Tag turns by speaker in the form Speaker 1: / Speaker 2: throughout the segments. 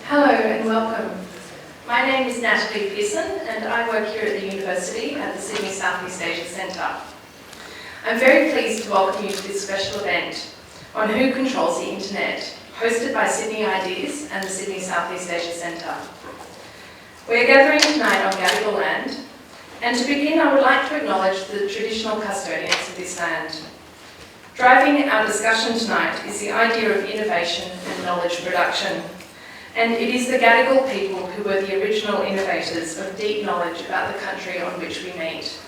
Speaker 1: Hello and welcome. My name is Natalie Pearson and I work here at the University at the Sydney Southeast Asia Centre. I'm very pleased to welcome you to this special event on Who Controls the Internet, hosted by Sydney Ideas and the Sydney Southeast Asia Centre. We are gathering tonight on Gadigal land, and to begin I would like to acknowledge the traditional custodians of this land. Driving our discussion tonight is the idea of innovation and knowledge production. And it is the Gadigal people who were the original innovators of deep knowledge about the country on which we meet.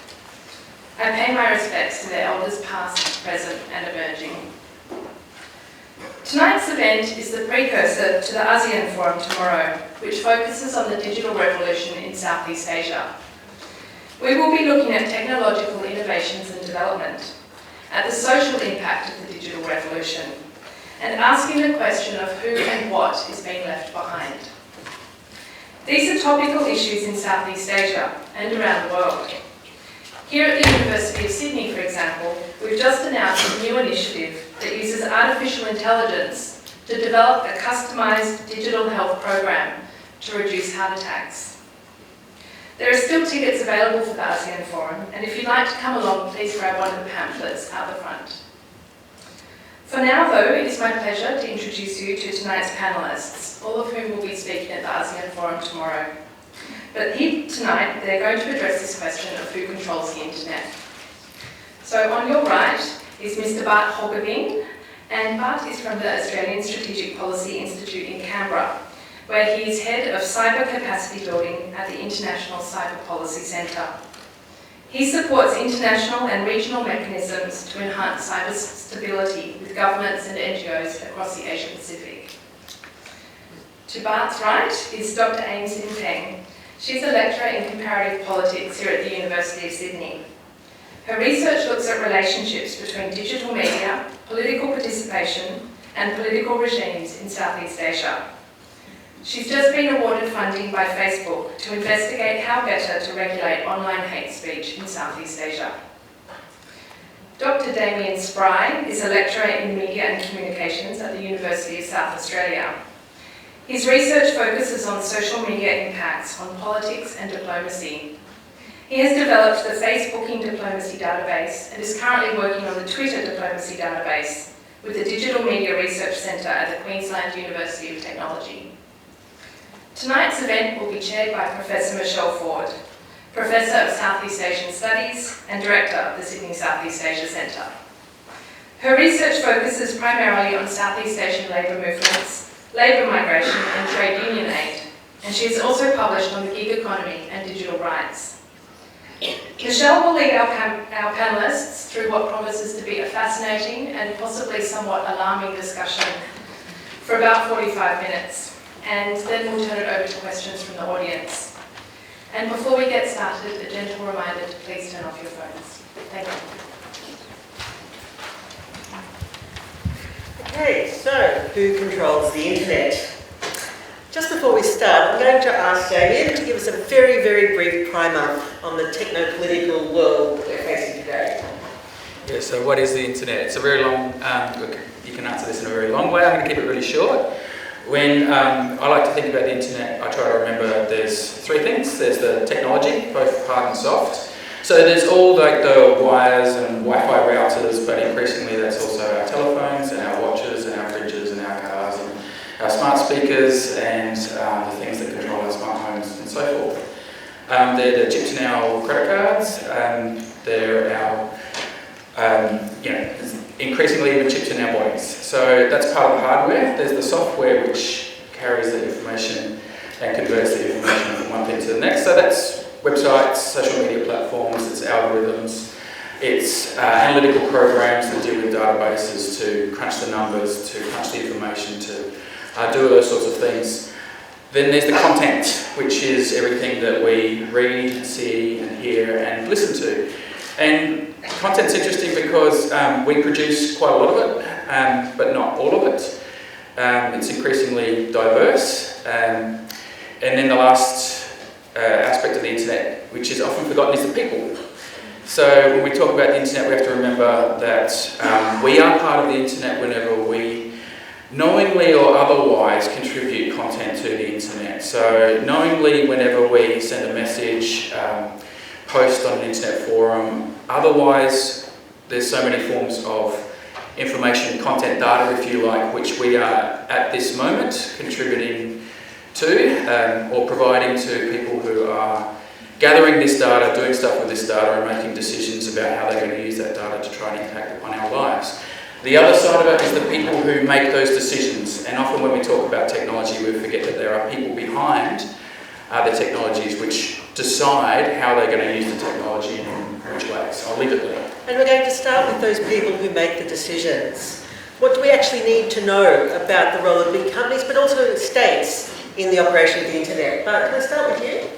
Speaker 1: I pay my respects to their elders past, present and emerging. Tonight's event is the precursor to the ASEAN Forum tomorrow, which focuses on the digital revolution in Southeast Asia. We will be looking at technological innovations and development, at the social impact of the digital revolution, and asking the question of who and what is being left behind. These are topical issues in Southeast Asia and around the world. Here at the University of Sydney, for example, we've just announced a new initiative that uses artificial intelligence to develop a customised digital health program to reduce heart attacks. There are still tickets available for the ASEAN Forum, and if you'd like to come along, please grab one of the pamphlets out the front. For now, though, it is my pleasure to introduce you to tonight's panellists, all of whom will be speaking at the ASEAN Forum tomorrow. But here tonight, they're going to address this question of who controls the internet. So on your right is Mr. Bart Hoggeveen, and Bart is from the Australian Strategic Policy Institute in Canberra, where he is head of cyber capacity building at the International Cyber Policy Centre. He supports international and regional mechanisms to enhance cyber stability with governments and NGOs across the Asia Pacific. To Bart's right is Dr. Aim Sin Peng. She's a lecturer in comparative politics here at the University of Sydney. Her research looks at relationships between digital media, political participation, and political regimes in Southeast Asia. She's just been awarded funding by Facebook to investigate how better to regulate online hate speech in Southeast Asia. Dr. Damien Spry is a lecturer in media and communications at the University of South Australia. His research focuses on social media impacts on politics and diplomacy. He has developed the Facebooking Diplomacy Database and is currently working on the Twitter Diplomacy Database with the Digital Media Research Centre at the Queensland University of Technology. Tonight's event will be chaired by Professor Michelle Ford, Professor of Southeast Asian Studies and Director of the Sydney Southeast Asia Centre. Her research focuses primarily on Southeast Asian labour movements, labour migration and trade union aid, and she has also published on the gig economy and digital rights. Michelle will lead our panellists through what promises to be a fascinating and possibly somewhat alarming discussion for about 45 minutes. And then we'll turn it over to questions from the audience. And before we get started, a gentle reminder to please turn off your phones. Thank you.
Speaker 2: Okay, so who controls the internet? Just before we start, I'm going to ask Damien to give us a very, very brief primer on the techno-political world we're facing today.
Speaker 3: Yeah, so what is the internet? It's a very long, look, you can answer this in a very long way. I'm going to keep it really short. When I like to think about the internet, I try to remember there's three things. There's the technology, both hard and soft. So there's all like the wires and Wi-Fi routers, but increasingly that's also our telephones and our watches and our fridges and our cars and our smart speakers and the things that control our smart homes and so forth. They're the chips in our credit cards. They're our, increasingly even chips in our bodies. So that's part of the hardware. There's the software which carries the information and converts the information from one thing to the next. So that's websites, social media platforms, it's algorithms, it's analytical programs that deal with databases to crunch the numbers, to crunch the information, to do all those sorts of things. Then there's the content, which is everything that we read, see and hear and listen to. And content's interesting because we produce quite a lot of it, but not all of it. It's increasingly diverse. And then the last aspect of the internet, which is often forgotten, is the people. So when we talk about the internet, we have to remember that we are part of the internet whenever we knowingly or otherwise contribute content to the internet. So knowingly whenever we send a message, post on an internet forum, otherwise there's so many forms of information, content, data if you like, which we are at this moment contributing to or providing to people who are gathering this data, doing stuff with this data and making decisions about how they're going to use that data to try and impact upon our lives. The other side of it is the people who make those decisions, and often when we talk about technology we forget that there are people behind the technologies which decide how they're going to use the technology and in which ways. I'll leave it there.
Speaker 2: And we're going to start with those people who make the decisions. What do we actually need to know about the role of big companies, but also states in the operation of the internet? But can I start with you?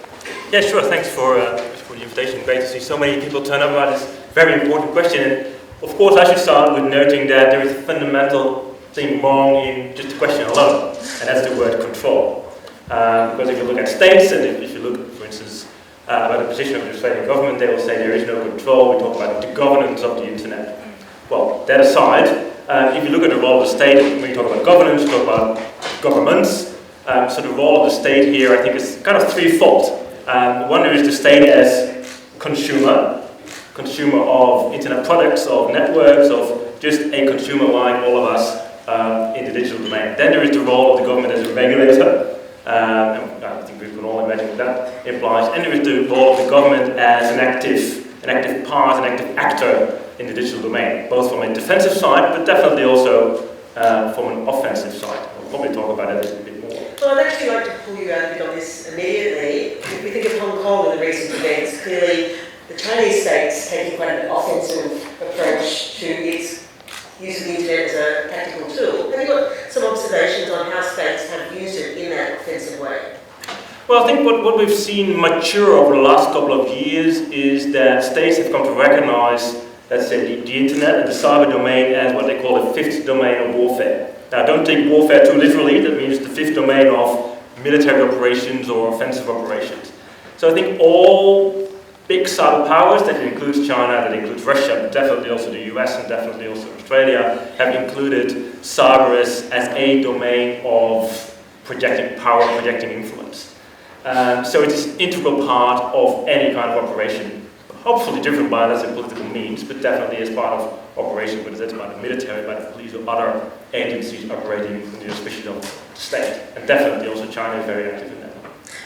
Speaker 4: Yeah, sure. Thanks for the invitation. Great to see so many people turn up about this very important question. And of course, I should start with noting that there is a fundamental thing wrong in just the question alone, and that's the word control. Because if you look at states, and if you look, for instance, about the position of the Australian government, they will say there is no control. We talk about the governance of the internet. Well, that aside, if you look at the role of the state, when you talk about governance, you talk about governments. So the role of the state here, I think, is kind of threefold. One is the state as consumer of internet products, of networks, of just a consumer like all of us in the digital domain. Then there is the role of the government as a regulator. And I think we can all imagine what that implies. And there is the role of the government as an active part, an active actor in the digital domain, both from a defensive side, but definitely also from an offensive side. We'll probably talk about it a little bit more.
Speaker 2: Well, I'd actually like to pull you out a bit on this immediately. If we think of Hong Kong and the recent events, clearly the Chinese state's taking quite an offensive approach to its use of the internet as a tactical tool. Have you got some observations on how states have used it in that offensive way?
Speaker 4: Well, I think what we've seen mature over the last couple of years is that states have come to recognize, let's say, the internet and the cyber domain as what they call the fifth domain of warfare. Now, don't take warfare too literally. That means the fifth domain of military operations or offensive operations. So I think all big cyber powers, that includes China, that includes Russia, but definitely also the US and definitely also Australia, have included cyber as a domain of projecting power, projecting influence. So it is an integral part of any kind of operation, hopefully driven by, let's say, political means, but definitely as part of operation, whether that's by the military, by the police, or other agencies operating in the auspices of the state. And definitely also China is very active in that.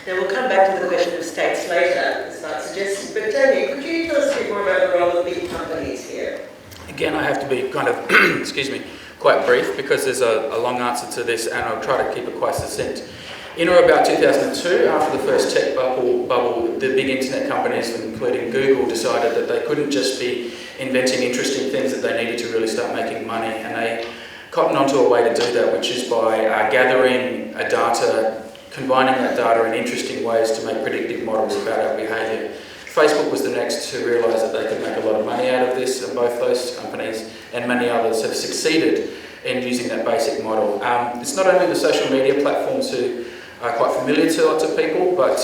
Speaker 2: Now we'll come back to the question of states later, as I suggested, but Tony, could you tell us a bit more about the role of big companies here?
Speaker 3: Again, I have to be kind of, excuse me, quite brief because there's a long answer to this and I'll try to keep it quite succinct. In or about 2002, after the first tech bubble, the big internet companies, including Google, decided that they couldn't just be inventing interesting things, that they needed to really start making money, and they cottoned onto a way to do that, which is by gathering data, combining that data in interesting ways to make predictive models about our behaviour. Facebook was the next to realise that they could make a lot of money out of this, and both those companies and many others have succeeded in using that basic model. It's not only the social media platforms who are quite familiar to lots of people, but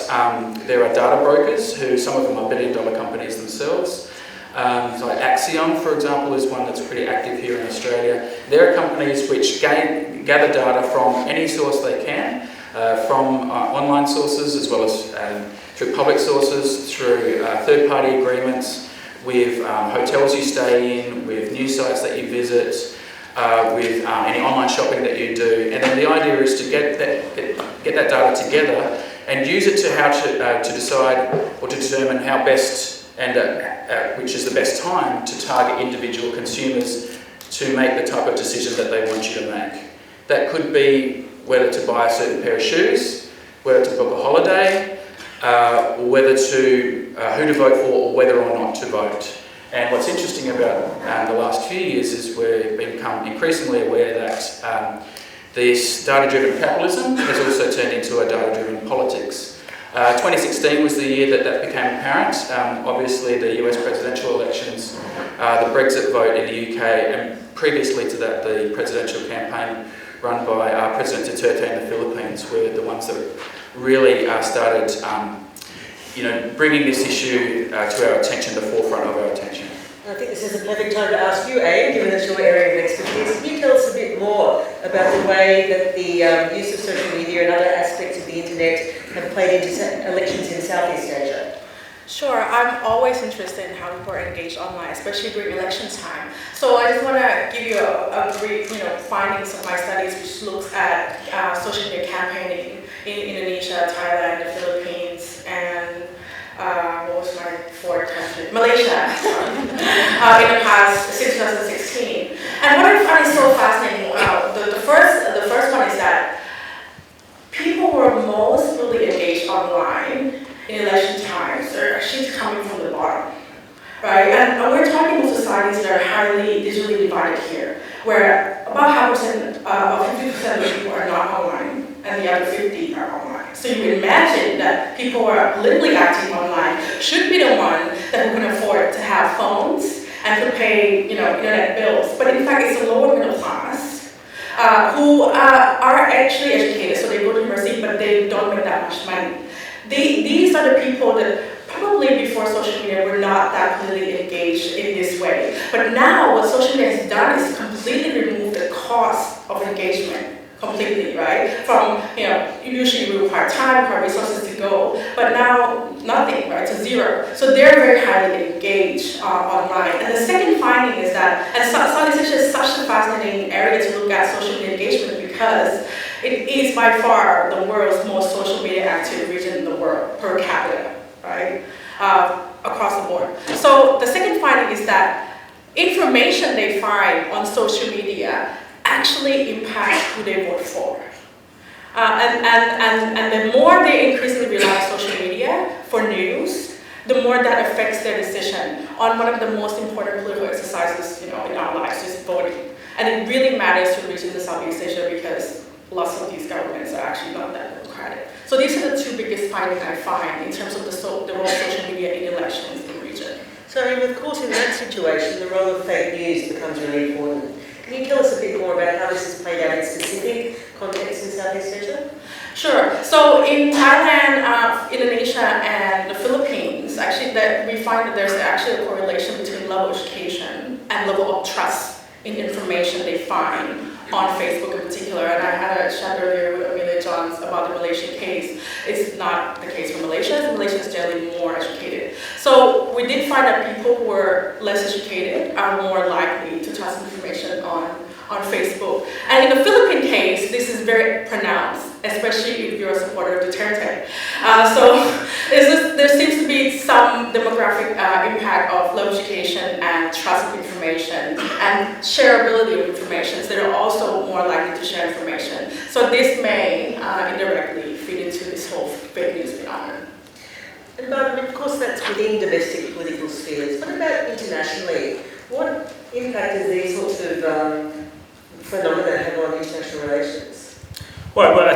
Speaker 3: there are data brokers who, some of them are billion-dollar companies themselves. So Axiom, for example, is one that's pretty active here in Australia. There are companies which gather data from any source they can, from online sources as well as through public sources, through third-party agreements, with hotels you stay in, with news sites that you visit, with any online shopping that you do. And then the idea is to get that data together and use it to decide or to determine how best and which is the best time to target individual consumers to make the type of decision that they want you to make. That could be whether to buy a certain pair of shoes, whether to book a holiday, or whether to who to vote for or whether or not to vote. And what's interesting about the last few years is we've become increasingly aware that this data-driven capitalism has also turned into a data-driven politics. 2016 was the year that became apparent. Obviously the US presidential elections, the Brexit vote in the UK, and previously to that the presidential campaign run by President Duterte in the Philippines were the ones that really started bringing this issue to our attention, the forefront of our attention.
Speaker 2: I think this is a perfect time to ask you, Aim, given it's your area of expertise, can you tell us a bit more about the way that the use of social media and other aspects of the internet have played into elections in Southeast Asia?
Speaker 5: Sure, I'm always interested in how people are engaged online, especially during election time. So I just want to give you a brief, findings of my studies, which looks at social media campaigning in Indonesia, Thailand, the Philippines, and what was my fourth country? Malaysia, in the past, since 2016. And what I find is so fascinating, the first one is that people who are most really engaged online in election times are actually coming from the bottom, right? And we're talking about societies that are highly digitally divided here, where about half percent, 50% of the people are not online, and the other 50 are online. So you can imagine that people who are politically active online should be the one that can afford to have phones and to pay, internet bills. But in fact, it's the lower middle class who are actually educated, so they go to university, but they don't make that much money. These are the people that probably before social media were not that politically engaged in this way. But now what social media has done is completely remove the cost of engagement completely, right? From, usually you require time, require resources to go, but now nothing, right? To zero. So they're very highly engaged online. And the second finding is that, and Southeast Asia is such a fascinating area to look at social media engagement because it is by far the world's most social media active region in the world per capita, right? Across the board. So the second finding is that information they find on social media actually impacts who they vote for. And the more they increasingly rely on social media for news, the more that affects their decision on one of the most important political exercises, in our lives, is voting. And it really matters to the region in Southeast Asia because lots of these governments are actually not that democratic. So these are the two biggest findings I find in terms of the role of social media in elections in the region.
Speaker 2: So, of course, in that situation, the role of fake news becomes really important. Can you tell us a bit more about how this is played out in specific contexts in Southeast Asia?
Speaker 5: Sure. So in Thailand, Indonesia, and the Philippines, actually, we find that there's actually a correlation between level of education and level of trust in information they find on Facebook in particular. And I had a chat earlier with Amelia Johns about the Malaysian case. It's not the case for Malaysia. Malaysia is generally more educated. So we did find that people who were less educated are more likely to trust information on Facebook. And in the Philippine case, this is very pronounced, especially if you're a supporter of Duterte. So there seems to be some demographic impact of low education and trust of information and shareability of information. So they're also more likely to share information. So this may indirectly feed into this whole fake news phenomenon.
Speaker 2: And of course that's within domestic political spheres. What about internationally? What impact do these sorts of phenomena have on international relations?
Speaker 4: Well, I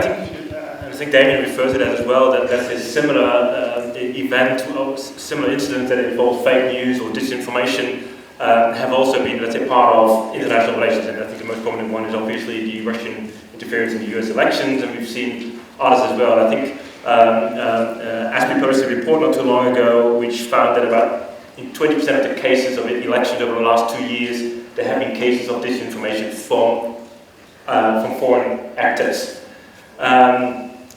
Speaker 4: think Damien refers to that as well, that a similar event or similar incidents that involve fake news or disinformation have also been, let's say, part of international relations. And I think the most prominent one is obviously the Russian interference in the US elections, and we've seen others as well. And I think as we published a report not too long ago, which found that about in 20% of the cases of elections over the last 2 years, there have been cases of disinformation from foreign actors.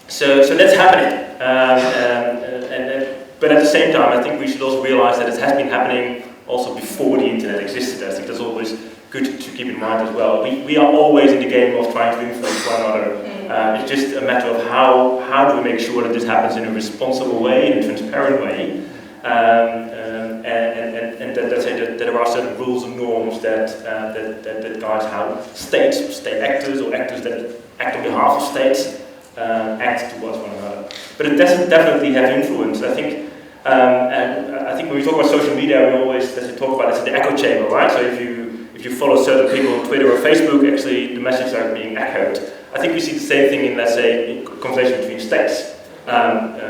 Speaker 4: So that's happening. But at the same time, I think we should also realize that it has been happening also before the internet existed. I think that's always good to keep in mind as well. We are always in the game of trying to influence one another. It's just a matter of how do we make sure that this happens in a responsible way, in a transparent way, and that there are certain rules and norms that guide how state actors or actors that act on behalf of states act towards one another. But it doesn't definitely have influence. I think when we talk about social media, we always talk about it as the echo chamber, right? So if you follow certain people on Twitter or Facebook, actually the messages are being echoed. I think we see the same thing in, let's say, in conversation between states.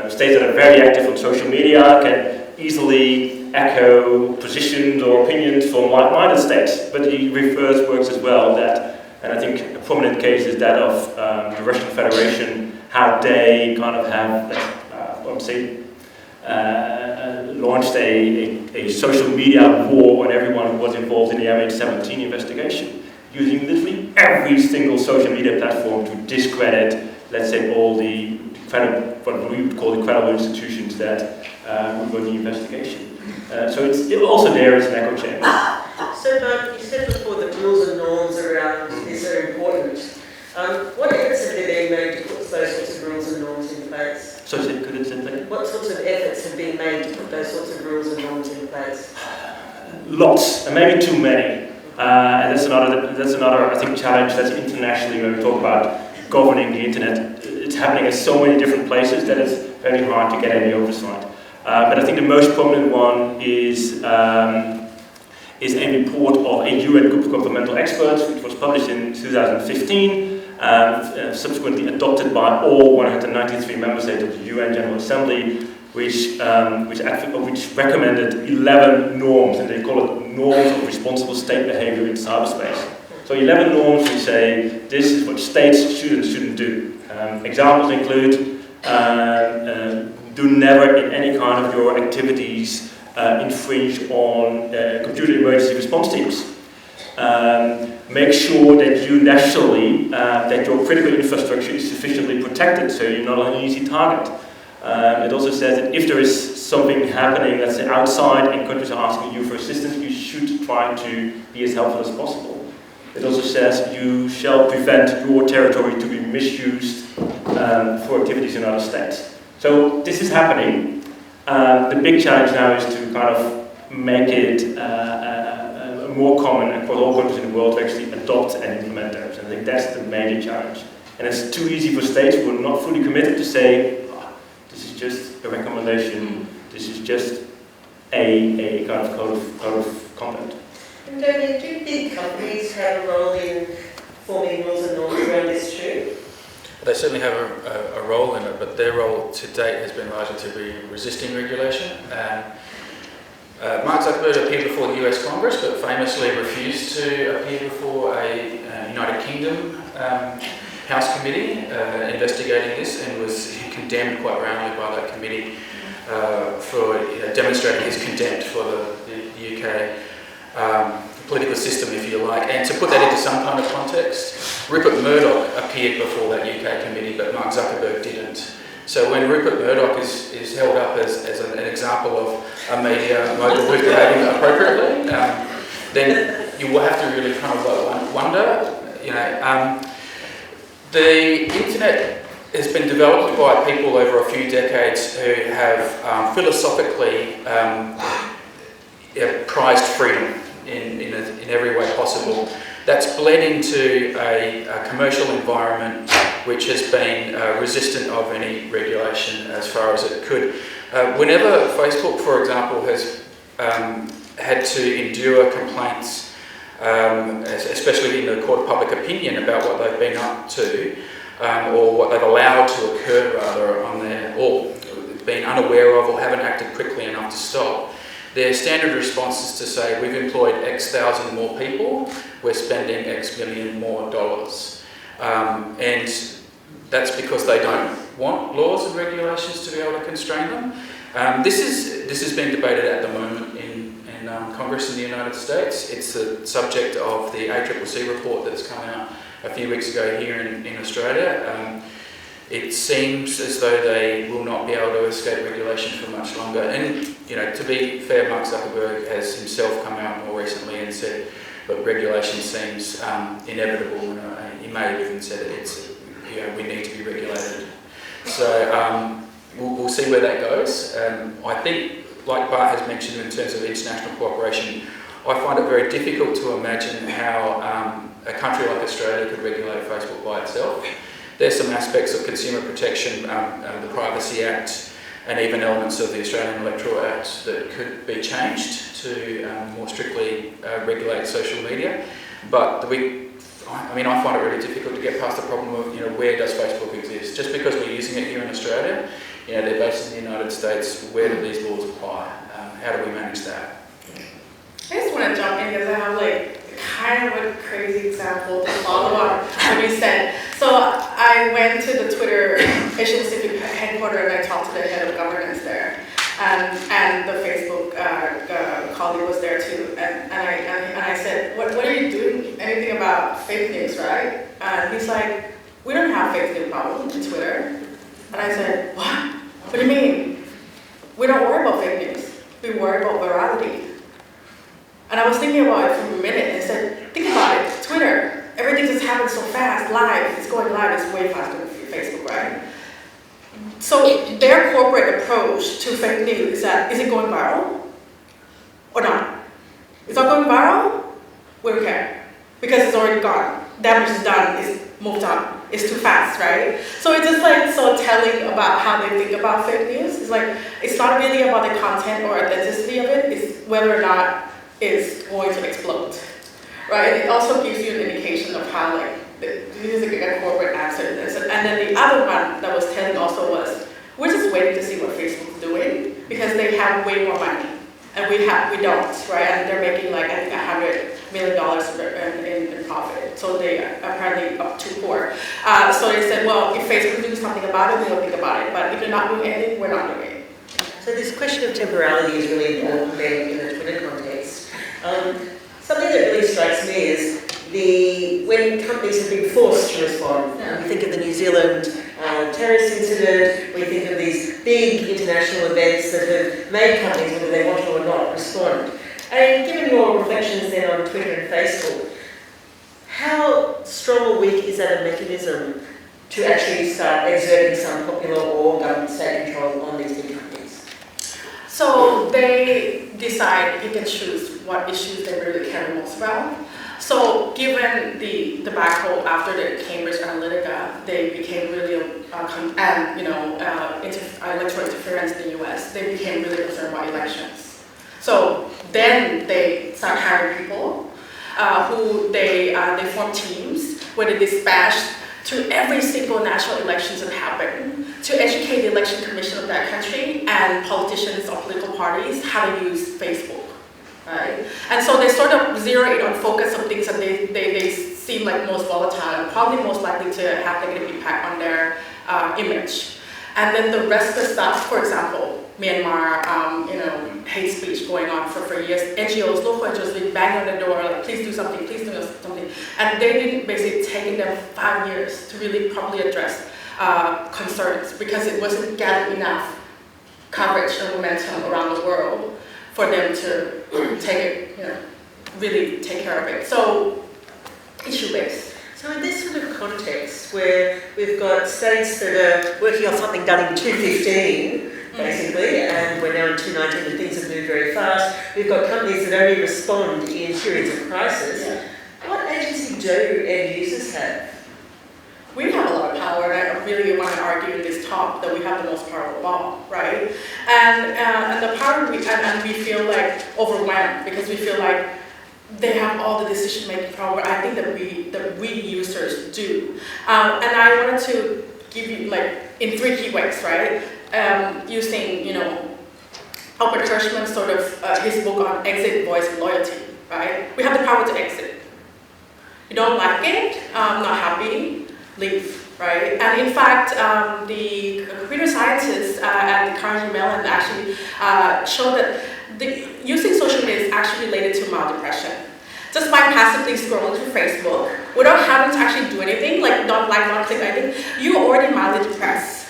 Speaker 4: States that are very active on social media can easily echo positions or opinions from like-minded states, but the reverse works as well. And I think a prominent case is that of the Russian Federation, how they kind of have, launched a social media war on everyone who was involved in the MH17 investigation, using literally every single social media platform to discredit, let's say, all the what we would call the credible institutions that would run the investigation. So it also there is an echo chamber.
Speaker 2: So, Mark, you said before that rules and norms around this are important. What efforts have there been made to put those sorts of rules and norms in place?
Speaker 4: So, could it simply?
Speaker 2: What sorts of efforts have been made to put those sorts of rules and norms in place?
Speaker 4: Lots, and maybe too many. And that's another, I think, challenge that's internationally when we talk about governing the internet. It's happening in so many different places that it's very hard to get any oversight. But I think the most prominent one is a report of a UN group of governmental experts, which was published in 2015, subsequently adopted by all 193 member states of the UN General Assembly, which recommended 11 norms, and they call it norms of responsible state behavior in cyberspace. So 11 norms which say this is what states should and shouldn't do. Examples include do never in any kind of your activities infringe on computer emergency response teams. Make sure that you nationally, that your critical infrastructure is sufficiently protected so you're not an easy target. It also says that if there is something happening, let's say outside, and countries are asking you for assistance, you should try to be as helpful as possible. It also says you shall prevent your territory to be misused for activities in other states. So this is happening. The big challenge now is to kind of make it more common across all countries in the world to actually adopt and implement those. And I think that's the major challenge. And it's too easy for states who are not fully committed to say, this is just a recommendation, this is just a kind of code of conduct.
Speaker 2: And Tony, do big companies have a role in forming rules and norms around this too?
Speaker 3: They certainly have a role in it, but their role to date has been largely to be resisting regulation. Mark Zuckerberg appeared before the US Congress, but famously refused to appear before a United Kingdom House committee investigating this, and was condemned quite roundly by that committee for demonstrating his contempt for the UK political system, if you like. And to put that into some kind of context, Rupert Murdoch appeared before that UK committee, but Mark Zuckerberg didn't. So when Rupert Murdoch is held up as an example of a media mogul who's behaving appropriately, then you will have to really kind of wonder, the internet has been developed by people over a few decades who have philosophically prized freedom in every way possible. That's bled into a commercial environment which has been resistant of any regulation as far as it could. Whenever Facebook, for example, has had to endure complaints, especially in the court of public opinion, about what they've been up to, or what they've allowed to occur rather on there, or been unaware of or haven't acted quickly enough to stop, their standard response is to say, we've employed X thousand more people, we're spending X million more dollars. And that's because they don't want laws and regulations to be able to constrain them. This is being debated at the moment in Congress in the United States. It's the subject of the ACCC report that's come out a few weeks ago here in Australia. It seems as though they will not be able to escape regulation for much longer. And, to be fair, Mark Zuckerberg has himself come out more recently and said, look, regulation seems inevitable. He may have even said it's, we need to be regulated. So we'll see where that goes. I think, like Bart has mentioned in terms of international cooperation, I find it very difficult to imagine how a country like Australia could regulate Facebook by itself. There's some aspects of consumer protection, the Privacy Act, and even elements of the Australian Electoral Act that could be changed to more strictly regulate social media. But I find it really difficult to get past the problem of, where does Facebook exist? Just because we're using it here in Australia, they're based in the United States, where do these laws apply? How do we manage that?
Speaker 5: I just want to jump in because I have kind of a crazy example to follow up what you said. So I went to the Twitter Asia Pacific headquarters and I talked to the head of governance there. And the Facebook colleague was there too. And I said, what are you doing? Anything about fake news, right? right? And he's like, we don't have fake news problem in Twitter. And I said, what? What do you mean? We don't worry about fake news. We worry about virality. And I was thinking about it for a minute and said, think about it, Twitter, everything just happens so fast, live, it's going live, it's way faster than Facebook, right? So their corporate approach to fake news is that, is it going viral or not? It's not going viral? We don't care, because it's already gone. Damage is done, it's moved on, it's too fast, right? So it's just like so telling about how they think about fake news. It's like, it's not really about the content or authenticity of it, it's whether or not it's going to explode, right? And it also gives you an indication of how like, this is a corporate answer to this. And then the other one that was telling also was, we're just waiting to see what Facebook's doing because they have way more money. And we don't, right? And they're making like, I think $100 million in profit. So they are apparently up to poor. So they said, well, if Facebook does something about it, we'll think about it. But if they're not doing anything, we're not doing it.
Speaker 2: So this question of temporality is really important then in the Twitter context. Something that really strikes me is when companies have been forced to respond. We think of the New Zealand terrorist incident, we think of these big international events that have made companies, whether they want to or not, respond. And given your reflections then on Twitter and Facebook, how strong or weak is that a mechanism to actually start exerting some popular or government state control on these big companies?
Speaker 5: So they decide, you can choose what issues they really care most about. So given the debacle after the Cambridge Analytica, they became really, electoral interference in the US, they became really concerned about elections. So then they start hiring people who they form teams where they dispatch to every single national elections that happen to educate the election commission of that country and politicians or political parties how to use Facebook. Right? And so they sort of zero in on focus on things that they seem like most volatile and probably most likely to have negative impact on their image. And then the rest of the stuff, for example, Myanmar, hate speech going on for years. NGOs, local NGOs, they bang on the door, like, please do something, please do something. And they didn't basically take them 5 years to really properly address concerns because it wasn't gathering enough coverage and momentum around the world for them to take it, really take care of it. So, issue-based.
Speaker 2: So in this sort of context where we've got states that are working on something done in 2015, basically, and we're now in 2019 and things have moved very fast, we've got companies that only respond in periods of crisis. Yeah. What agency do end users have?
Speaker 5: We have a lot of power, and I really want to argue in this talk that we have the most power of all, right? And the power, we feel like overwhelmed because we feel like they have all the decision-making power. I think that we users do. And I wanted to give you in 3 key ways, right? Using Albert Hirschman's sort of his book on exit, voice, and loyalty, right? We have the power to exit. You don't like it, not happy, leave, right? And in fact, the computer scientists at the Carnegie Mellon actually showed that using social media is actually related to mild depression. Just by passively scrolling through Facebook, without having to actually do anything, not click anything, you're already mildly depressed.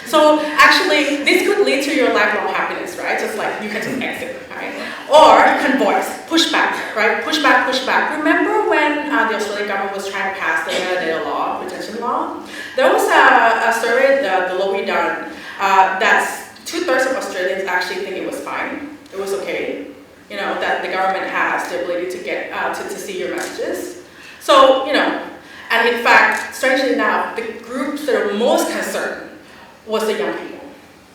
Speaker 5: So actually, this could lead to your lifelong happiness, right? Just like you can just exit, right? Or you can voice, push back, right? Push back, push back. Remember when the Australian government was trying to pass the metadata law, retention law? There was a survey, the law we done, that's 2/3 of Australians actually think it was fine. It was okay, that the government has the ability to get to see your messages. So, and in fact, strangely enough, the groups that are most concerned was the young people,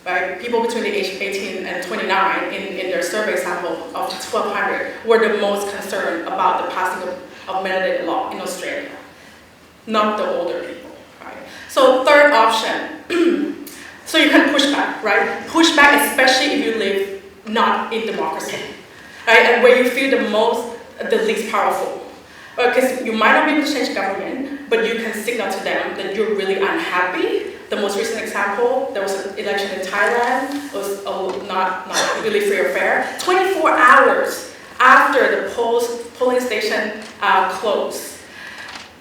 Speaker 5: right? People between the age of 18 and 29 in their survey sample of 1,200 were the most concerned about the passing of metadata law in Australia, not the older people, right? So third option, so you can push back, right? Push back, especially if you live not in democracy, right? And where you feel the least powerful. Because you might not be able to change government, but you can signal to them that you're really unhappy. The most recent example, there was an election in Thailand. It was not really free or fair. 24 hours after the polling station closed,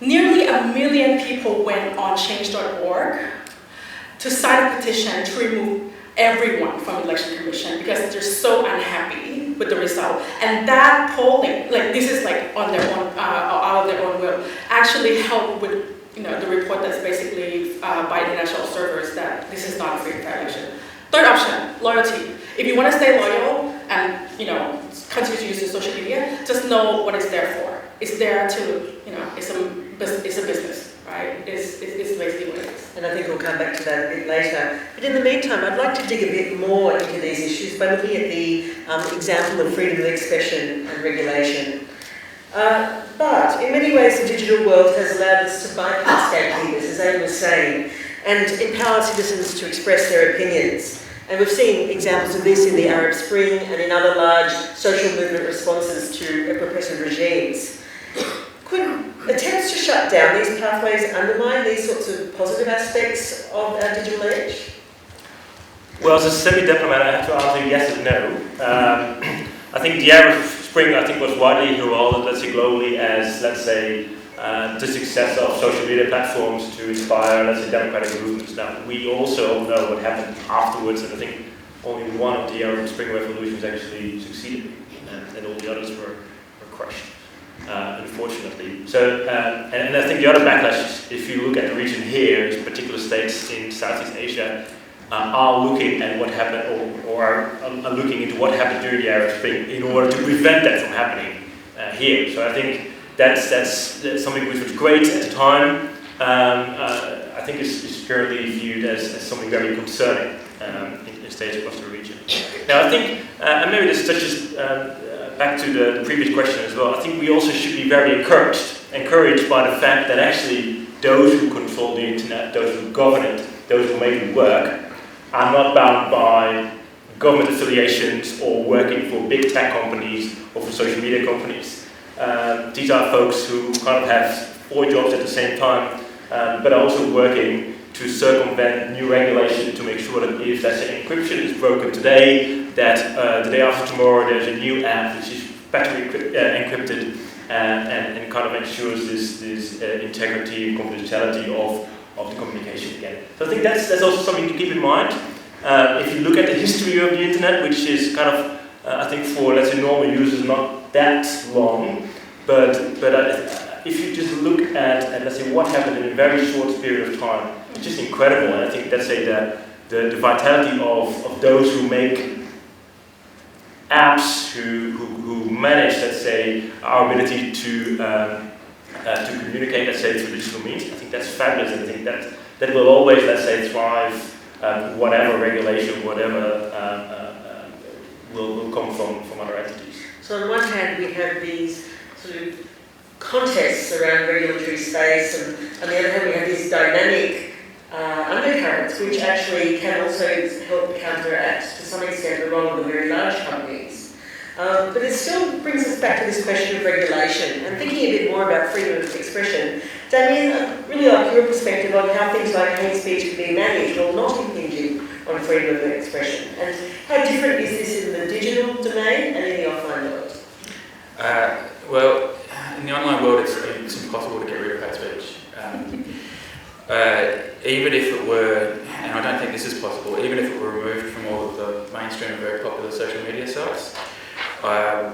Speaker 5: nearly 1 million people went on change.org to sign a petition to remove everyone from the election commission because they're so unhappy with the result. And that polling, like this is like on their own, out of their own will, actually helped with the report that's basically by international observers that this is not a free and fair election. Third option, loyalty. If you want to stay loyal and continue to use your social media, just know what it's there for. It's there to it's a business, right? It's basically what it is.
Speaker 2: And I think we'll come back to that a bit later. But in the meantime, I'd like to dig a bit more into these issues by looking at the example of freedom of expression and regulation. But in many ways, the digital world has allowed us to bypass gatekeepers, as Aidan was saying, and empower citizens to express their opinions. And we've seen examples of this in the Arab Spring and in other large social movement responses to repressive regimes. Could attempts to shut down these pathways undermine these sorts of positive aspects of our digital age?
Speaker 4: Well, as a semi-diplomat, I have to answer yes and no. I think the Arab Spring, was widely heralded, let's say, globally as, let's say, the success of social media platforms to inspire, let's say, democratic movements. Now, we also know what happened afterwards, and I think only one of the Arab Spring revolutions actually succeeded, and all the others were crushed, unfortunately. So, and I think the other backlash, if you look at the region here, these particular states in Southeast Asia, are looking at what happened, or are looking into what happened during the Arab Spring in order to prevent that from happening here. So I think that's something which was great at the time. I think it's currently viewed as something very concerning in states across the region. Now I think, and maybe this touches back to the previous question as well, I think we also should be very encouraged by the fact that actually those who control the internet, those who govern it, those who make it work, are not bound by government affiliations or working for big tech companies or for social media companies. These are folks who kind of have 4 jobs at the same time, but are also working to circumvent new regulation to make sure that if, let's say, encryption is broken today, that the day after tomorrow there's a new app which is battery encrypted and kind of ensures this integrity and confidentiality of the communication again. So I think that's also something to keep in mind. If you look at the history of the internet, which is kind of, I think for, let's say, normal users not that long, but if you just look at, let's say, what happened in a very short period of time, it's just incredible. And I think, let's say, the vitality of those who make apps, who manage, let's say, our ability to communicate, let's say, through digital means, I think that's fabulous. I think that will always, let's say, thrive, whatever regulation, whatever will come from other entities.
Speaker 2: So on one hand, we have these sort of contests around regulatory space, and on the other hand, we have these dynamic undercurrents, which actually can also help counteract, to some extent, the role of the very large companies. But it still brings us back to this question of regulation and thinking a bit more about freedom of expression. Damien, I'd really like your perspective on how things like hate speech can be managed or not impinging on freedom of expression, and how different is this in the digital domain and in the offline world?
Speaker 3: Well, in the online world, it's impossible to get rid of hate speech. Even if it were, and I don't think this is possible, even if it were removed from all of the mainstream and very popular social media sites,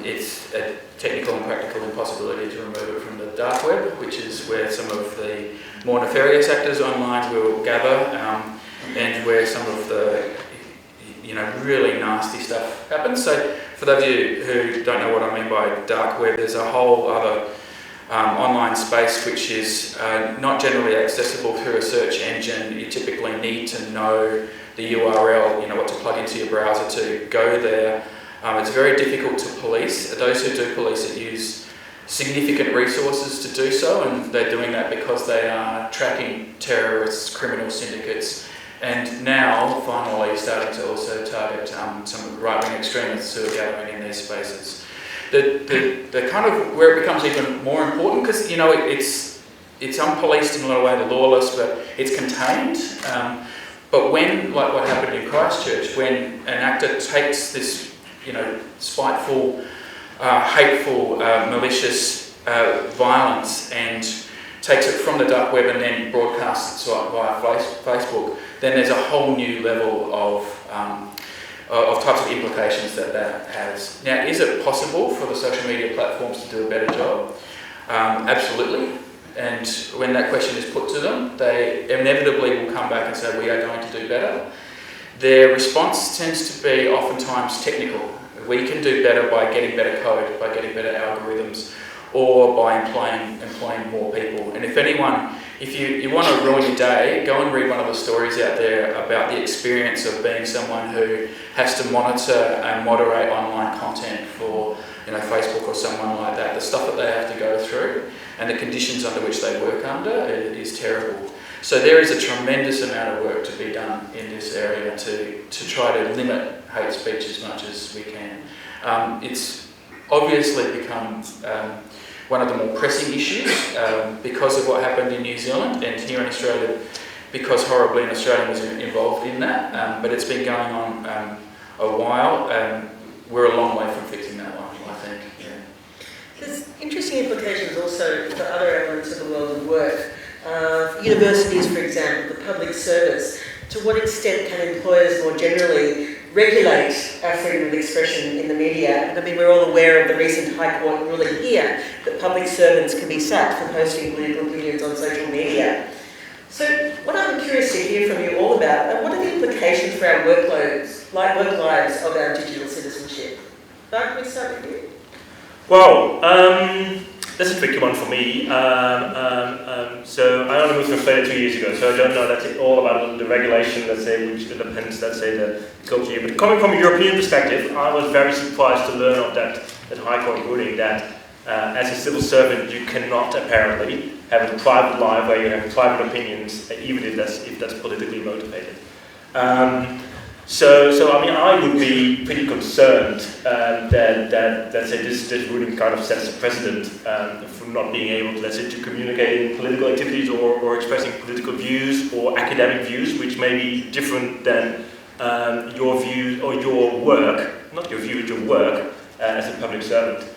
Speaker 3: it's a technical and practical impossibility to remove it from the dark web, which is where some of the more nefarious actors online will gather, and where some of the really nasty stuff happens. So for those of you who don't know what I mean by dark web, there's a whole other online space which is not generally accessible through a search engine. You typically need to know the URL, what to plug into your browser to go there. It's very difficult to police. Those who do police it use significant resources to do so, and they're doing that because they are tracking terrorists, criminal syndicates, and now finally starting to also target some right-wing extremists who are gathering in these spaces. The kind of where it becomes even more important, because it's unpoliced in a lot of ways, lawless, but it's contained. But when, like what happened in Christchurch, when an actor takes this spiteful, hateful, malicious violence and takes it from the dark web and then broadcasts it via Facebook, then there's a whole new level of types of implications that has. Now, is it possible for the social media platforms to do a better job? Absolutely. And when that question is put to them, they inevitably will come back and say, we are going to do better. Their response tends to be oftentimes technical. We can do better by getting better code, by getting better algorithms, or by employing more people. And if anyone, if you want to ruin your day, go and read one of the stories out there about the experience of being someone who has to monitor and moderate online content for Facebook or someone like that. The stuff that they have to go through and the conditions under which they work under is terrible. So there is a tremendous amount of work to be done in this area to try to limit hate speech as much as we can. It's obviously become one of the more pressing issues because of what happened in New Zealand, and here in Australia, because horribly an Australian was involved in that, but it's been going on a while. We're a long way from fixing that one, I think. Yeah.
Speaker 2: There's interesting implications also for other elements of the world of work. Universities, for example, the public service. To what extent can employers more generally regulate our freedom of expression in the media? I mean, we're all aware of the recent High Court ruling here that public servants can be sacked for posting political opinions on social media. So what I'm curious to hear from you all about, what are the implications for our work lives of our digital citizenship? Mark, can we start with you?
Speaker 4: Well, that's a tricky one for me. So I only moved to Australia 2 years ago, so I don't know that's all about the regulation, let's say, which underpins, let's say, the culture here. But coming from a European perspective, I was very surprised to learn of that High Court ruling that as a civil servant you cannot apparently have a private life where you have private opinions, even if that's politically motivated. So I mean, I would be pretty concerned that let's say this ruling kind of sets a precedent for not being able to, let's say, to communicate in political activities or expressing political views or academic views, which may be different than your views or your work, not your view, but your work as a public servant.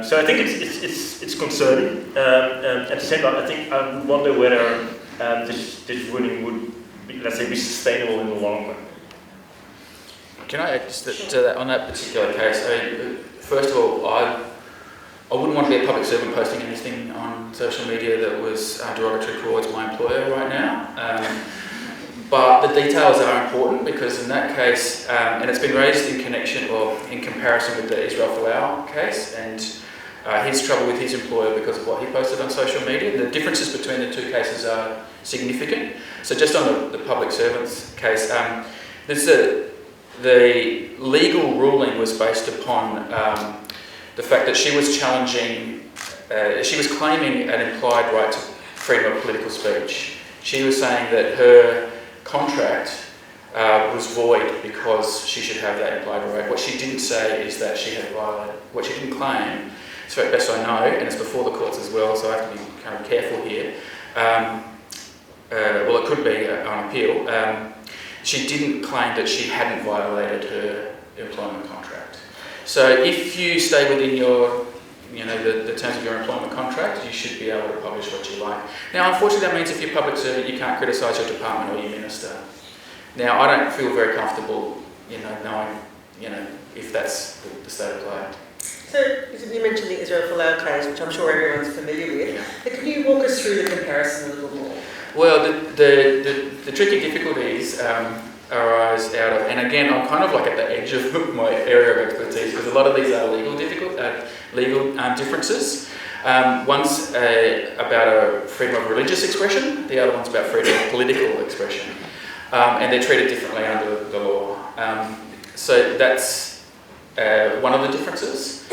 Speaker 4: So I think it's concerning. At the same time, I think I would wonder whether this ruling would be, let's say, be sustainable in the long run.
Speaker 3: Can I add just to that, on that particular case? I mean, first of all, I wouldn't want to be a public servant posting anything on social media that was derogatory towards my employer right now. But the details are important because in that case, and it's been raised in connection or in comparison with the Israel Folau case and his trouble with his employer because of what he posted on social media. The differences between the two cases are significant. So just on the public servants case, the legal ruling was based upon the fact that she was challenging, she was claiming an implied right to freedom of political speech. She was saying that her contract was void because she should have that implied right. What she didn't say is that she had violated. What she didn't claim, as best I know, and it's before the courts as well, so I have to be kind of careful here. Well, it could be on appeal. She didn't claim that she hadn't violated her employment contract. So if you stay within your, the terms of your employment contract, you should be able to publish what you like. Now, unfortunately, that means if you're a public servant, you can't criticise your department or your minister. Now, I don't feel very comfortable, knowing, if that's the state of play.
Speaker 2: So, you mentioned the Israel Folau case, which I'm sure everyone's familiar with. Yeah. But can you walk us through the comparison a little more?
Speaker 3: Well, the tricky difficulties arise out of, and again, I'm kind of like at the edge of my area of expertise because a lot of these are legal differences. One's about a freedom of religious expression, the other one's about freedom of political expression, and they're treated differently under the law. So that's one of the differences.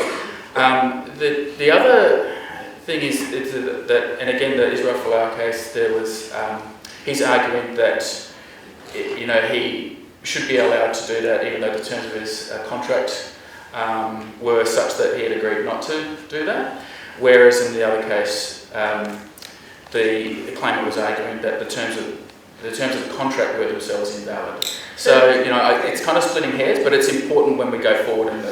Speaker 3: The other thing is that, and again, the Israel Folau case, there was, he's arguing that, he should be allowed to do that even though the terms of his contract were such that he had agreed not to do that. Whereas in the other case, the claimant was arguing that the terms of the contract were themselves invalid. So, it's kind of splitting hairs, but it's important when we go forward and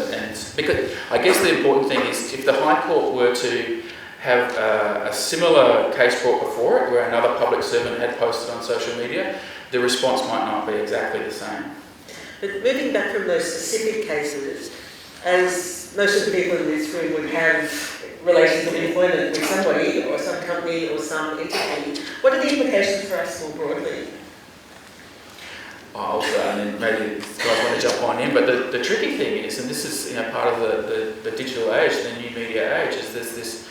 Speaker 3: because I guess the important thing is if the High Court were to have a similar case brought before it, where another public servant had posted on social media, the response might not be exactly the same.
Speaker 2: But moving back from those specific cases, as most of the people in this room would have relations of employment with somebody or some company or some entity, what are the implications for us more broadly?
Speaker 3: Also, and then maybe guys want to jump on in, but the tricky thing is, and this is part of the digital age, the new media age, is there's this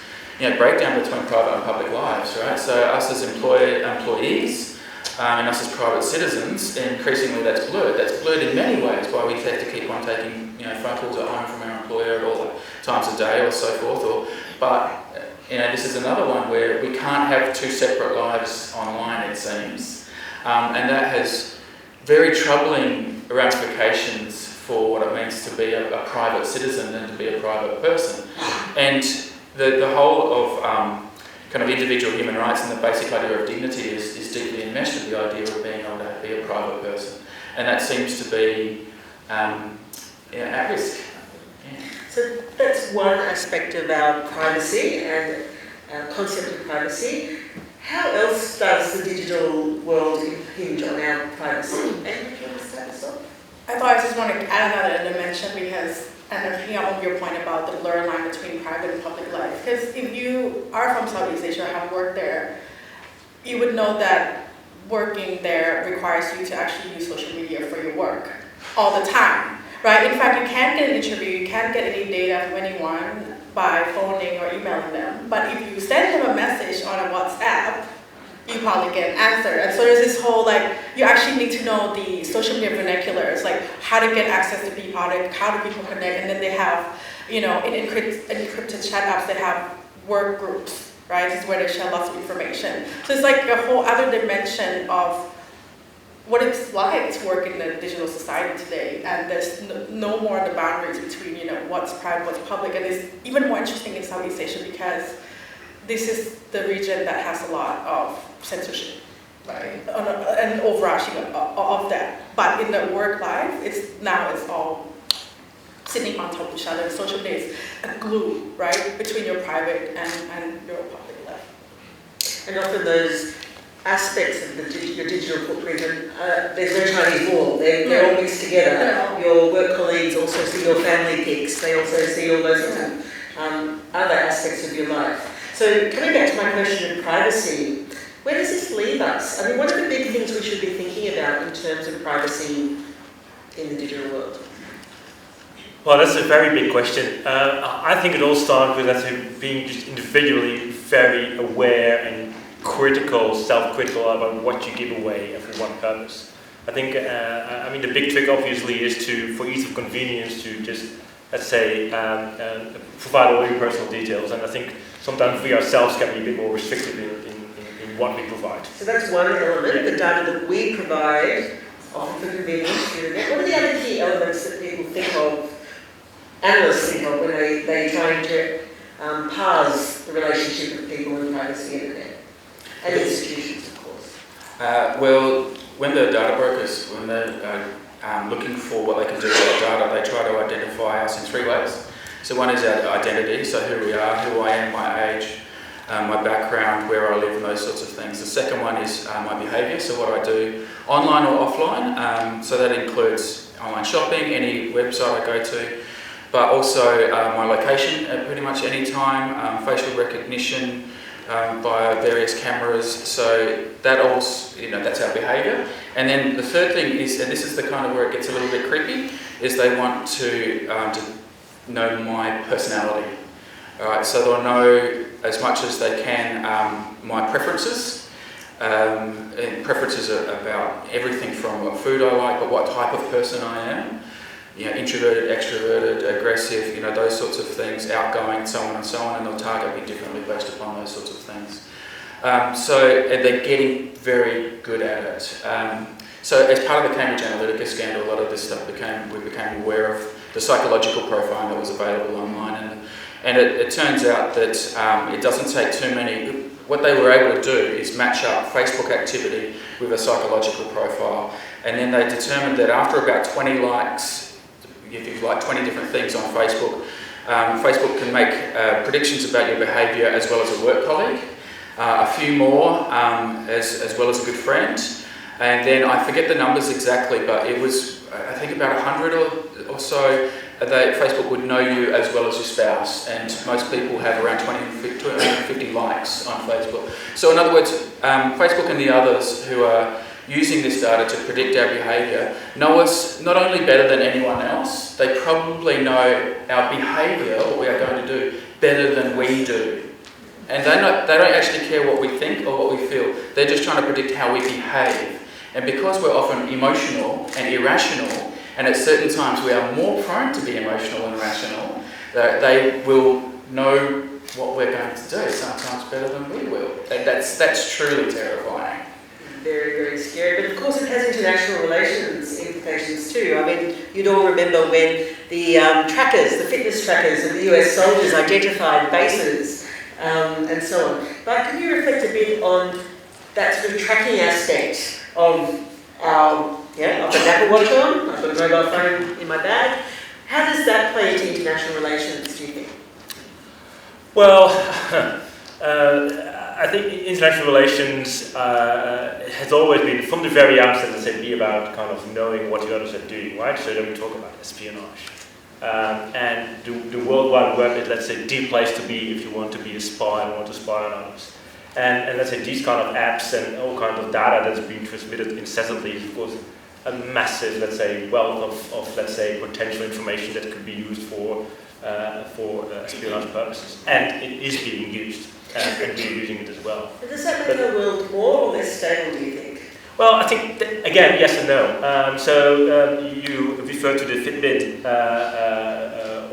Speaker 3: breakdown between private and public lives, right? So us as employees and us as private citizens, increasingly that's blurred. That's blurred in many ways, why we have to keep on taking phone calls at home from our employer at all times of day or so forth. But this is another one where we can't have two separate lives online, it seems, and that has very troubling ramifications for what it means to be a private citizen and to be a private person. And the whole of kind of individual human rights and the basic idea of dignity is deeply enmeshed with the idea of being able to be a private person. And that seems to be at risk. Yeah.
Speaker 2: So that's one aspect of our privacy and our concept of privacy. How else does the digital world impinge on our privacy? And do you want to start us off?
Speaker 5: I thought I just want to add another dimension because, and I'm picking up on your point about the blurred line between private and public life. Because if you are from Southeast Asia or have worked there, you would know that working there requires you to actually use social media for your work all the time, right? In fact, you can't get an interview, you can't get any data from anyone by phoning or emailing them. But if you send them a message on a WhatsApp, you probably get an answer. And so there's this whole, you actually need to know the social media vernaculars, like how to get access to people, how do people connect, and then they have, in encrypted chat apps, they have work groups, right? This is where they share lots of information. So it's like a whole other dimension of what it's like to work in the digital society today, and there's no more the boundaries between what's private, what's public, and it's even more interesting in Southeast Asia because this is the region that has a lot of censorship, right, and overarching of that. But in the work life, it's all sitting on top of each other. Social media is a glue, right, between your private and your public life.
Speaker 2: And often those aspects of your digital footprint, there's no Chinese wall, they're all mixed together.
Speaker 5: Yeah.
Speaker 2: Your work colleagues also see your family pics, they also see all those sorts of other aspects of your life. So coming back to my question of privacy, where does this leave us? I mean, what are the big things we should be thinking about in terms of privacy in the digital world?
Speaker 4: Well, that's a very big question. I think it all starts with us being just individually very aware and critical, self-critical about what you give away and for what purpose. I think, the big trick obviously is for ease of convenience to just, let's say, provide all your personal details. And I think sometimes we ourselves can be a bit more restrictive in what we provide. So
Speaker 2: that's one element, the data that we provide, often for convenience. What are the other key elements that people think of, analysts think of, when they're trying to parse the relationship of people and privacy internet? And institutions, of course.
Speaker 3: Well, when the data brokers, when they're looking for what they can do with the data, they try to identify us in three ways. So one is our identity, so who we are, who I am, my age, my background, where I live, and those sorts of things. The second one is my behaviour, so what I do online or offline. So that includes online shopping, any website I go to, but also my location at pretty much any time, facial recognition, by various cameras, so that all, that's our behaviour. And then the third thing is, and this is the kind of where it gets a little bit creepy, is they want to know my personality. All right, so they'll know as much as they can my preferences. And preferences are about everything from what food I like, but what type of person I am. Introverted, extroverted, aggressive, those sorts of things, outgoing, so on, and they'll target me differently based upon those sorts of things. So they're getting very good at it. So as part of the Cambridge Analytica scandal, a lot of this stuff we became aware of the psychological profiling that was available online, and it turns out that it doesn't take too many. What they were able to do is match up Facebook activity with a psychological profile, and then they determined that after about 20 likes, if you've liked 20 different things on Facebook, Facebook can make predictions about your behaviour as well as a work colleague, a few more as well as a good friend, and then I forget the numbers exactly, but it was, I think, about 100 or so that Facebook would know you as well as your spouse, and most people have around 250 likes on Facebook. So in other words, Facebook and the others who are using this data to predict our behaviour know us not only better than anyone else, they probably know our behaviour, what we are going to do, better than we do. And they don't actually care what we think or what we feel, they're just trying to predict how we behave. And because we're often emotional and irrational, and at certain times we are more prone to be emotional and rational, they will know what we're going to do, sometimes better than we will. And that's truly terrifying.
Speaker 2: Very, very scary. But of course it has international relations implications too. I mean, you'd all remember when the trackers, the fitness trackers of the US soldiers identified bases and so on. But can you reflect a bit on that sort of tracking aspect of our, I've got an Apple Watch on, I've got a mobile phone in my bag. How does that play into international relations, do you think?
Speaker 4: Well, I think international relations has always been, from the very outset, let's say, be about kind of knowing what the others are doing, right? So then we talk about espionage. And the World Wide Web is, let's say, the place to be if you want to be a spy and want to spy on others. And let's say these kind of apps and all kinds of data that's being transmitted incessantly is, of course, a massive, let's say, wealth of let's say, potential information that could be used for espionage purposes. And it is being used, and we're using it as well.
Speaker 2: But does that make our world more or less stable, do you think?
Speaker 4: Well, I think, again, yes and no. You refer to the Fitbit,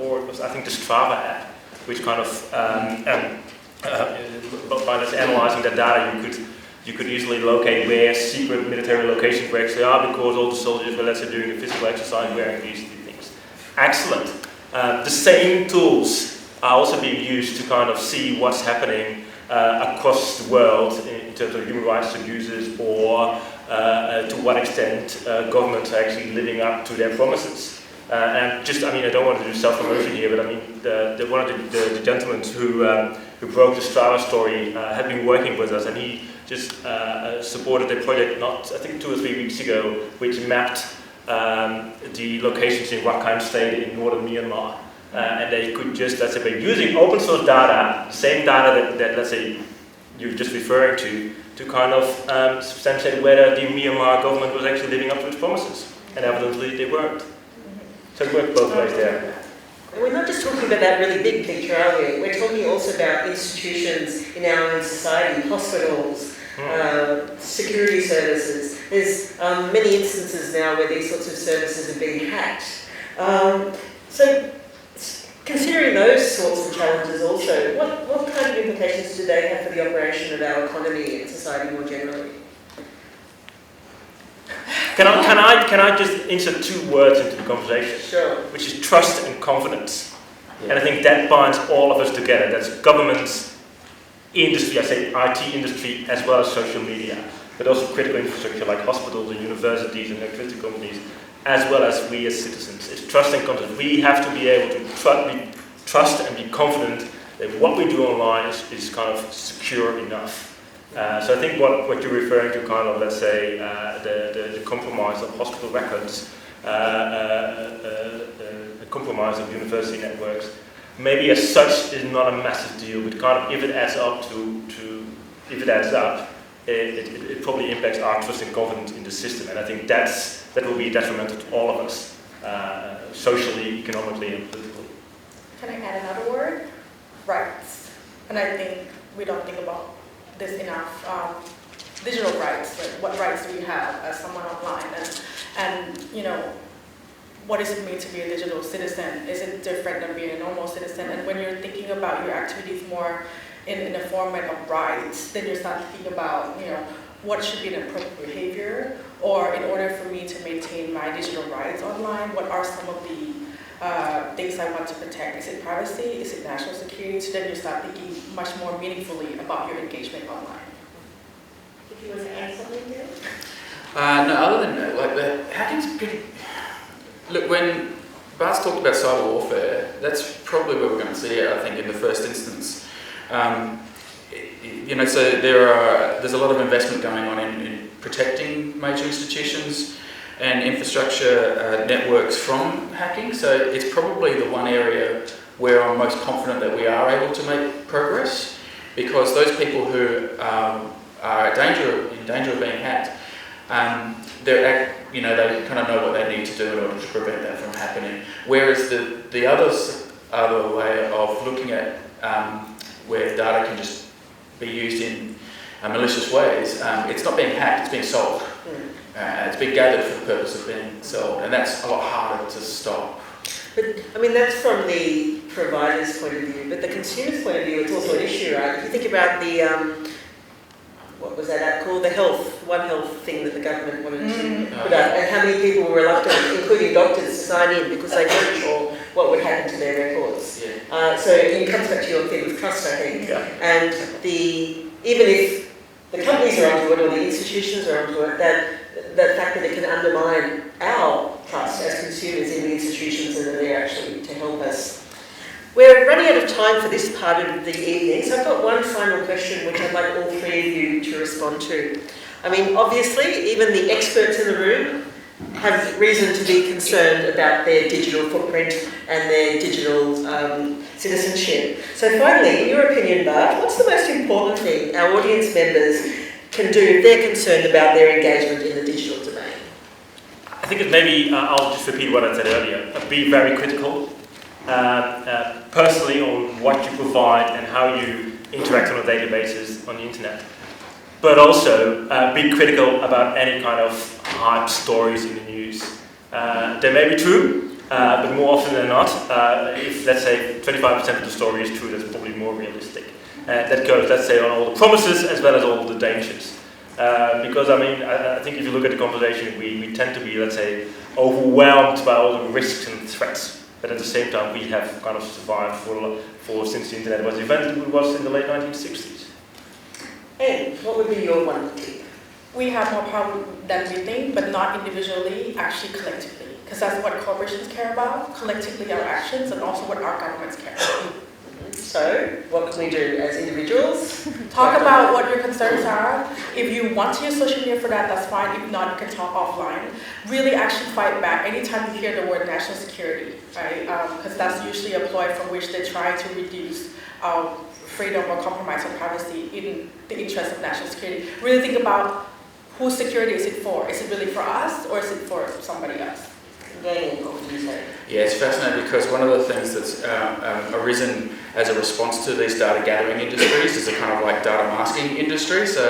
Speaker 4: or I think the Strava app, which kind of, by let's say, analysing that data, you could easily locate where secret military locations where actually are, because all the soldiers were, let's say, doing a physical exercise wearing these things. Excellent. The same tools are also being used to kind of see what's happening across the world in terms of human rights abuses, or to what extent governments are actually living up to their promises. And just, I mean, I don't want to do self-promotion here, but I mean, one of the gentlemen who broke the Strava story had been working with us, and he just supported a project I think 2 or 3 weeks ago, which mapped the locations in Rakhine State in northern Myanmar. And they could just, let's say, by using open source data, the same data that let's say, you're just referring to kind of substantiate whether the Myanmar government was actually living up to its promises. And evidently they weren't. So it worked both ways there.
Speaker 2: And we're not just talking about that really big picture, are we? We're talking also about institutions in our own society, hospitals, security services. There's many instances now where these sorts of services have been hacked. So considering those sorts of challenges also, what kind of implications do they have for the operation of our economy and society more generally?
Speaker 4: Can I just insert 2 words into the conversation?
Speaker 2: Sure.
Speaker 4: Which is trust and confidence. Yeah. And I think that binds all of us together. That's governments, industry, I say IT industry, as well as social media, but also critical infrastructure like hospitals and universities and electricity companies, as well as we as citizens. It's trust and confidence. We have to be able to trust and be confident that what we do online is kind of secure enough. So I think what you're referring to, kind of, let's say, the compromise of hospital records, the compromise of university networks, maybe as such is not a massive deal, but kind of if it adds up, it probably impacts our trust and confidence in the system, and I think that will be detrimental to all of us, socially, economically, and politically.
Speaker 5: Can I add another word? Rights. And I think we don't think about this enough. Digital rights, like what rights do we have as someone online, and you know, what does it mean to be a digital citizen? Is it different than being a normal citizen? And when you're thinking about your activities more in the format of rights, then you start thinking about, you know, what should be an appropriate behavior, or in order for me to maintain my digital rights online, what are some of the things I want to protect? Is it privacy? Is it national security? So then you start thinking much more meaningfully about your engagement online.
Speaker 2: If you want to add something there?
Speaker 3: No, other than that, like the hacking's pretty. Look, when Bart's talked about cyber warfare. That's probably where we're going to see it, I think, in the first instance. So there's a lot of investment going on in protecting major institutions and infrastructure networks from hacking. So it's probably the one area where I'm most confident that we are able to make progress, because those people who are in danger of being hacked, they kind of know what they need to do in order to prevent that from happening. Whereas the other way of looking at where data can just be used in malicious ways, it's not being hacked, it's being sold. It's being gathered for the purpose of being sold, and that's a lot harder to stop.
Speaker 2: But, I mean, that's from the provider's point of view, but the consumer's point of view, it's also an issue, right? If you think about the, what was that app called? The One Health thing that the government wanted to put out, and how many people were reluctant, including doctors, to sign in because they weren't sure what would happen to their records.
Speaker 3: Yeah.
Speaker 2: So it comes back to your thing of trust, I think.
Speaker 3: Yeah.
Speaker 2: And even if the companies are onto it or the institutions are onto it, that fact that it can undermine our trust as consumers in the institutions and that they're actually to help us. We're running out of time for this part of the evening, so I've got one final question which I'd like all three of you to respond to. I mean, obviously, even the experts in the room have reason to be concerned about their digital footprint and their digital citizenship. So finally, in your opinion, Bart, what's the most important thing our audience members can do if they're concerned about their engagement in the digital domain?
Speaker 4: I think it maybe, I'll just repeat what I said earlier, be very critical. Personally on what you provide and how you interact on a daily basis on the internet. But also be critical about any kind of hype stories in the news. They may be true, but more often than not, if let's say 25% of the story is true, that's probably more realistic. That goes, let's say, on all the promises as well as all the dangers. Because I mean, I think if you look at the conversation, we tend to be, let's say, overwhelmed by all the risks and threats. But at the same time, we have kind of survived for since the internet was invented, it was in the late 1960s.
Speaker 2: And what would be your one tip?
Speaker 5: We have more power than we think, but not individually, actually collectively. Because that's what corporations care about, collectively our actions, and also what our governments care about.
Speaker 2: So, what can we do as individuals?
Speaker 5: Talk about what your concerns are. If you want to use social media for that, that's fine. If not, you can talk offline. Really actually fight back anytime you hear the word national security, right? Because that's usually a ploy from which they try to reduce freedom or compromise on privacy in the interest of national security. Really think about whose security is it for? Is it really for us or is it for somebody else?
Speaker 2: What would you say?
Speaker 3: Yeah, it's fascinating because one of the things that's arisen as a response to these data gathering industries is a kind of like data masking industry. So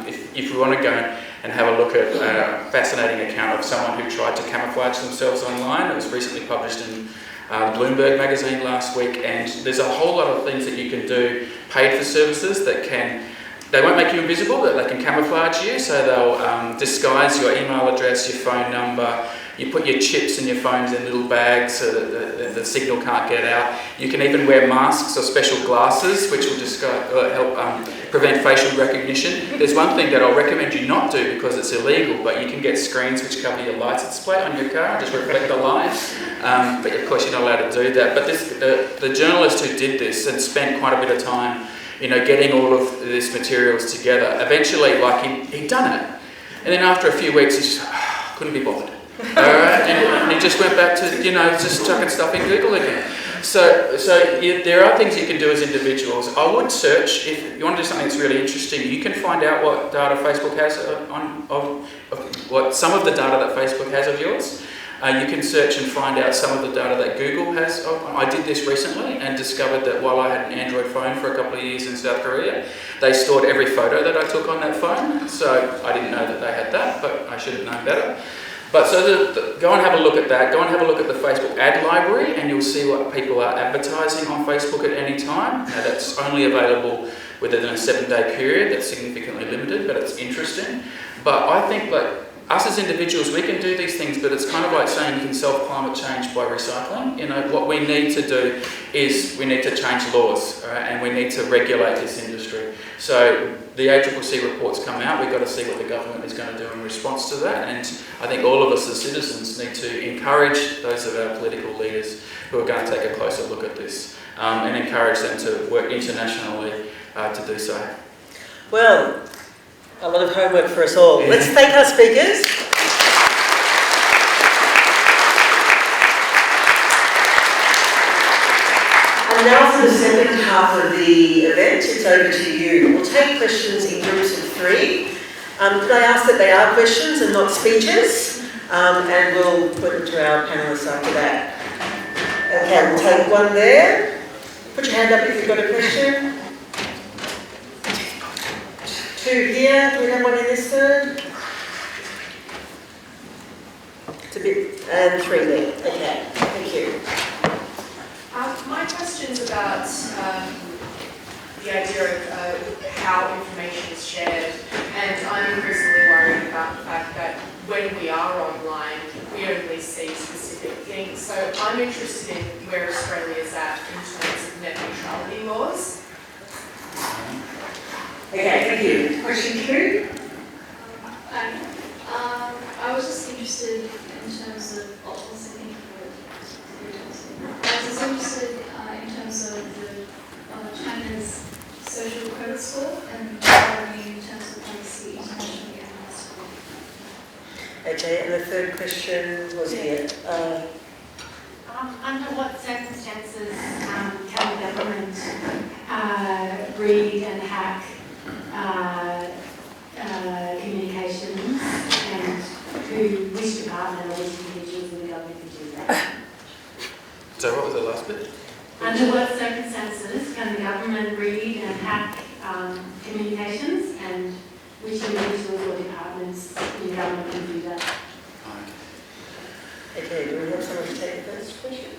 Speaker 3: if we want to go and have a look at a fascinating account of someone who tried to camouflage themselves online, it was recently published in Bloomberg magazine last week, and there's a whole lot of things that you can do, paid for services that they won't make you invisible, but they can camouflage you. So they'll disguise your email address, your phone number. You put your chips in your phones in little bags so that the signal can't get out. You can even wear masks or special glasses, which will just help prevent facial recognition. There's one thing that I'll recommend you not do because it's illegal, but you can get screens which cover your license plate on your car and just reflect the light. But of course you're not allowed to do that. But the journalist who did this and spent quite a bit of time, getting all of this materials together, eventually, he'd done it. And then after a few weeks, he just couldn't be bothered. Alright, and he just went back to, just chucking stuff in Google again. So there are things you can do as individuals. I would search, if you want to do something that's really interesting, you can find out what data Facebook has what some of the data that Facebook has of yours. You can search and find out some of the data that Google has. I did this recently and discovered that while I had an Android phone for a couple of years in South Korea, they stored every photo that I took on that phone. So I didn't know that they had that, but I should have known better. But so go and have a look at that. Go and have a look at the Facebook ad library and you'll see what people are advertising on Facebook at any time. Now that's only available within a 7-day period. That's significantly limited, but it's interesting. But I think us as individuals, we can do these things, but it's kind of like saying you can solve climate change by recycling. What we need to do is we need to change laws, right? And we need to regulate this industry. So the ACCC reports come out, we've got to see what the government is going to do in response to that, and I think all of us as citizens need to encourage those of our political leaders who are going to take a closer look at this and encourage them to work internationally to do so.
Speaker 2: Well, a lot of homework for us all. Let's thank our speakers. And now for the second half of the event, it's over to you. We'll take questions in groups of 3. Could I ask that they are questions and not speeches? And we'll put them to our panellists after that. Okay, we'll take one there. Put your hand up if you've got a question. 2 here. Do we have one in this third? It's a bit, and 3 there. Okay, thank you.
Speaker 1: My question's about the idea of how information is shared, and I'm increasingly worried about the fact that when we are online, we only see specific things. So I'm interested in where Australia is at in terms of net neutrality laws.
Speaker 2: Okay, thank you. Question 2?
Speaker 6: I was just interested in terms of, I was just interested in terms of the China's social credit score and in terms of policy internationally and nationally.
Speaker 2: Okay, and the third question was here.
Speaker 7: Under what circumstances can the government read and hack communications, and which department or which individuals in the government can do that?
Speaker 3: So what was the last bit?
Speaker 7: Under what circumstances can the government read and hack communications, and which individuals or departments in the government can do that?
Speaker 2: Okay, do we have someone to take the first question?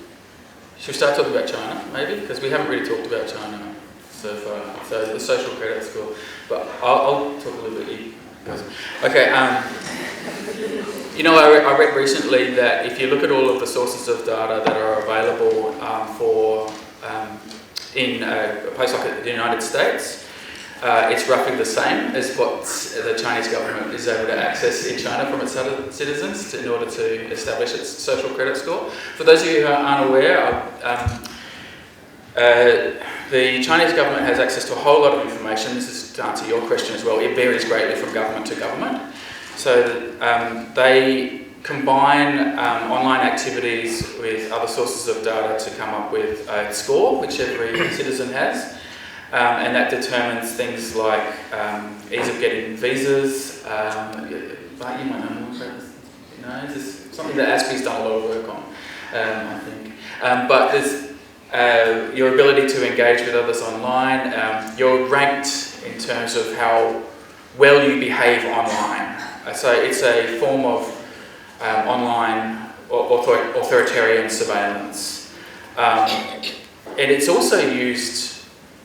Speaker 3: Should we start talking about China, maybe? Because we haven't really talked about China so far. So the social credit score. But I'll talk a little bit. Okay, you know, I read recently that if you look at all of the sources of data that are available in a place like the United States, it's roughly the same as what the Chinese government is able to access in China from its citizens in order to establish its social credit score. For those of you who aren't aware, the Chinese government has access to a whole lot of information. This is to answer your question as well. It varies greatly from government to government. So they combine online activities with other sources of data to come up with a score, which every citizen has. And that determines things like ease of getting visas. But you might know more about this. You know, this is something that ASPI's done a lot of work on, I think. But there's your ability to engage with others online. You're ranked in terms of how well you behave online. So it's a form of online authoritarian surveillance. And it's also used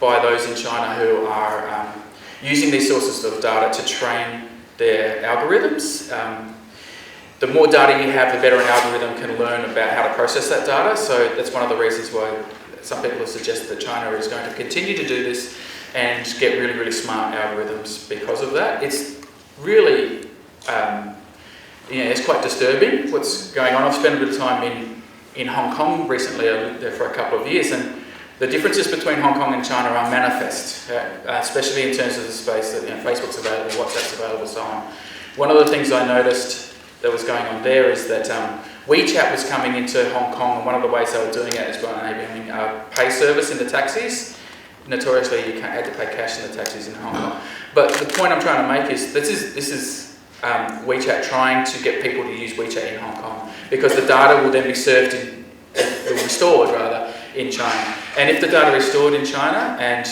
Speaker 3: by those in China who are using these sources of data to train their algorithms. The more data you have, the better an algorithm can learn about how to process that data. So that's one of the reasons why some people have suggested that China is going to continue to do this and get really, really smart algorithms because of that. It's really, it's quite disturbing what's going on. I've spent a bit of time in Hong Kong recently. I lived there for a couple of years, and the differences between Hong Kong and China are manifest, especially in terms of the space that Facebook's available, WhatsApp's available, so on. One of the things I noticed that was going on there is that WeChat was coming into Hong Kong, and one of the ways they were doing it is by enabling a pay service in the taxis. Notoriously, you had to pay cash in the taxis in Hong Kong. But the point I'm trying to make is this is WeChat trying to get people to use WeChat in Hong Kong, because the data will then be served will be stored rather in China. And if the data is stored in China, and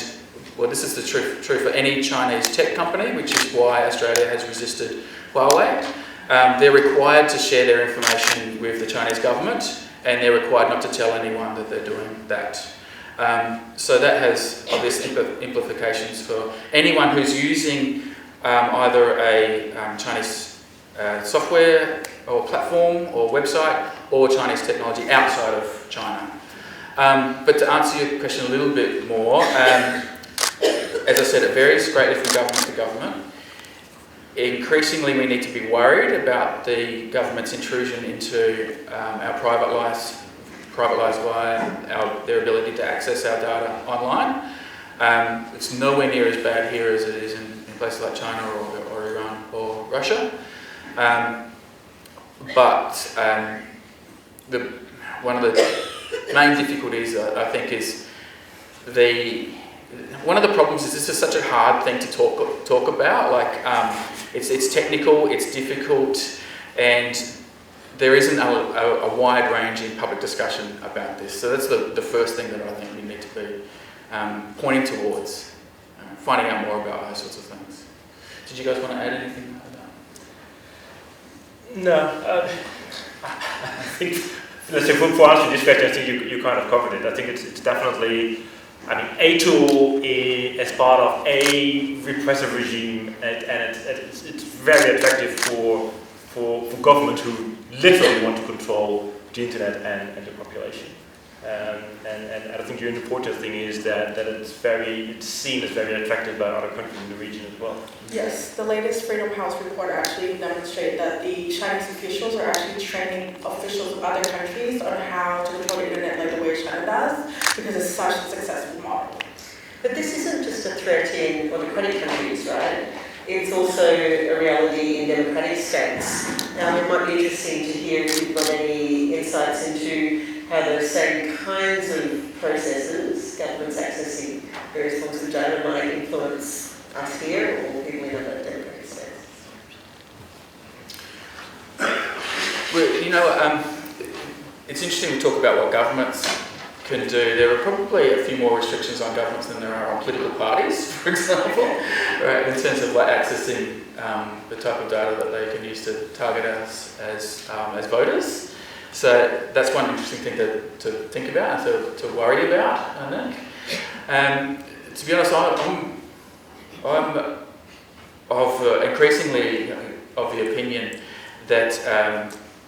Speaker 3: well, this is the true for any Chinese tech company, which is why Australia has resisted Huawei. They're required to share their information with the Chinese government, and they're required not to tell anyone that they're doing that. So that has obvious implications for anyone who's using either a Chinese software or platform or website or Chinese technology outside of China. But to answer your question a little bit more, as I said, it varies greatly from government to government. Increasingly, we need to be worried about the government's intrusion into our private lives via their ability to access our data online. It's nowhere near as bad here as it is in places like China or Iran or Russia. But one of the main difficulties, I think, is one of the problems is this is such a hard thing to talk about. Like, it's technical, it's difficult, and there isn't a wide range in public discussion about this. So that's the first thing that I think we need to be pointing towards, finding out more about those sorts of things. Did you guys want to add anything like that?
Speaker 4: No. I think, let's say, for answering this question, I think you kind of covered it. I think it's definitely, a tool as part of a repressive regime, and it's very attractive for government who literally want to control the internet and the population. And I think the important thing is that it's seen as very attractive by other countries in the region as well.
Speaker 5: Yes, the latest Freedom House report actually demonstrated that the Chinese officials are actually training officials of other countries on how to control the internet like the way China does, because it's such a successful model.
Speaker 2: But this isn't just a threat in autocratic countries, right? It's also a reality in democratic states. Now, it might be interesting to hear if you've got any insights into how those same kinds of processes, governments accessing various forms of data, might influence us here or people in other democratic states.
Speaker 3: Well, it's interesting we talk about what governments can do. There are probably a few more restrictions on governments than there are on political parties, for example, right, in terms of accessing the type of data that they can use to target us as voters. So that's one interesting thing to think about and to worry about, I think. To be honest, I'm increasingly of the opinion that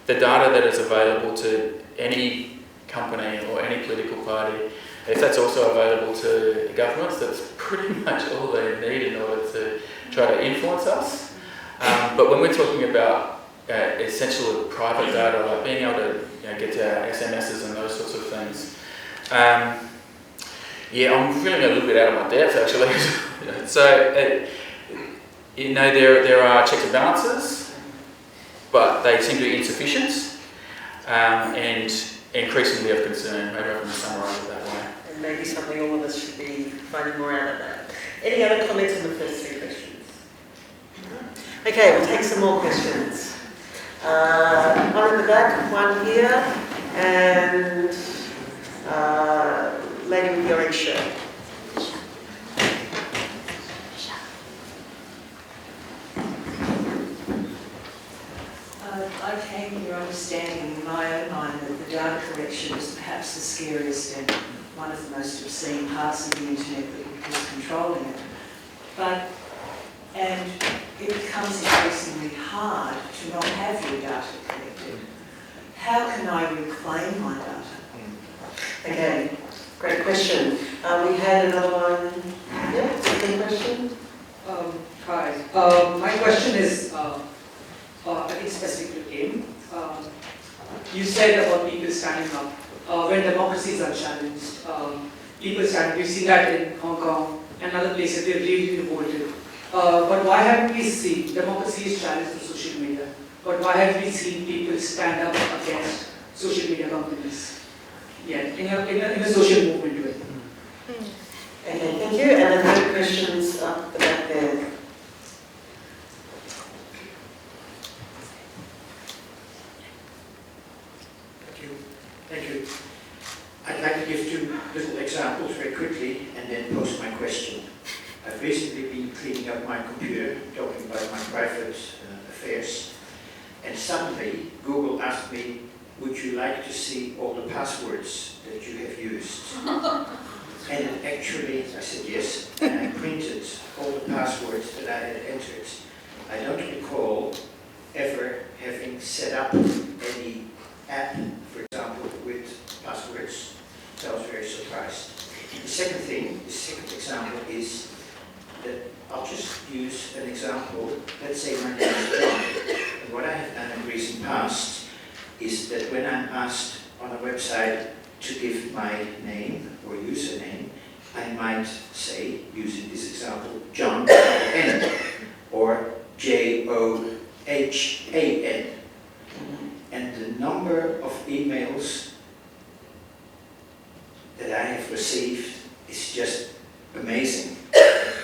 Speaker 3: the data that is available to any company or any political party, if that's also available to governments, that's pretty much all they need in order to try to influence us. But when we're talking about essential private data, like being able to get to our SMSs and those sorts of things, I'm feeling a little bit out of my depth actually. So there are checks and balances, but they seem to be insufficient and increasingly of concern. Maybe I can summarise it that way.
Speaker 2: And maybe something all of us should be finding more out of that. Any other comments on the first three questions? Okay, we'll take some more questions. One in the back, one here, and lady with the orange shirt.
Speaker 8: I came here understanding in my own mind that the data collection is perhaps the scariest and one of the most obscene parts of the internet that is controlling it. And it becomes increasingly hard to not have your data collected. How can I reclaim my data?
Speaker 2: Okay, great question. We had another one. Yeah, second question.
Speaker 9: Hi. My question is, I think specific to AIM. You said about people standing up when democracies are challenged. People stand. We've seen that in Hong Kong and other places. They've really revolted. But why haven't we seen democracy is challenged through social media? But why haven't we seen people stand up against social media companies? Yeah, in a social movement way.
Speaker 2: Okay, thank you. And another questions up the back there.
Speaker 10: Thank you. I'd like to give two little examples very quickly and then pose my question. I've recently been cleaning up my computer, talking about my private affairs, and suddenly Google asked me, would you like to see all the passwords that you have used? And actually, I said yes, and I printed all the passwords that I had entered. I don't recall ever having set up any app, for example, with passwords, so I was very surprised. The second example is recent past is that when I'm asked on a website to give my name or username, I might say, using this example, John N or JOHAN. And the number of emails that I have received is just amazing.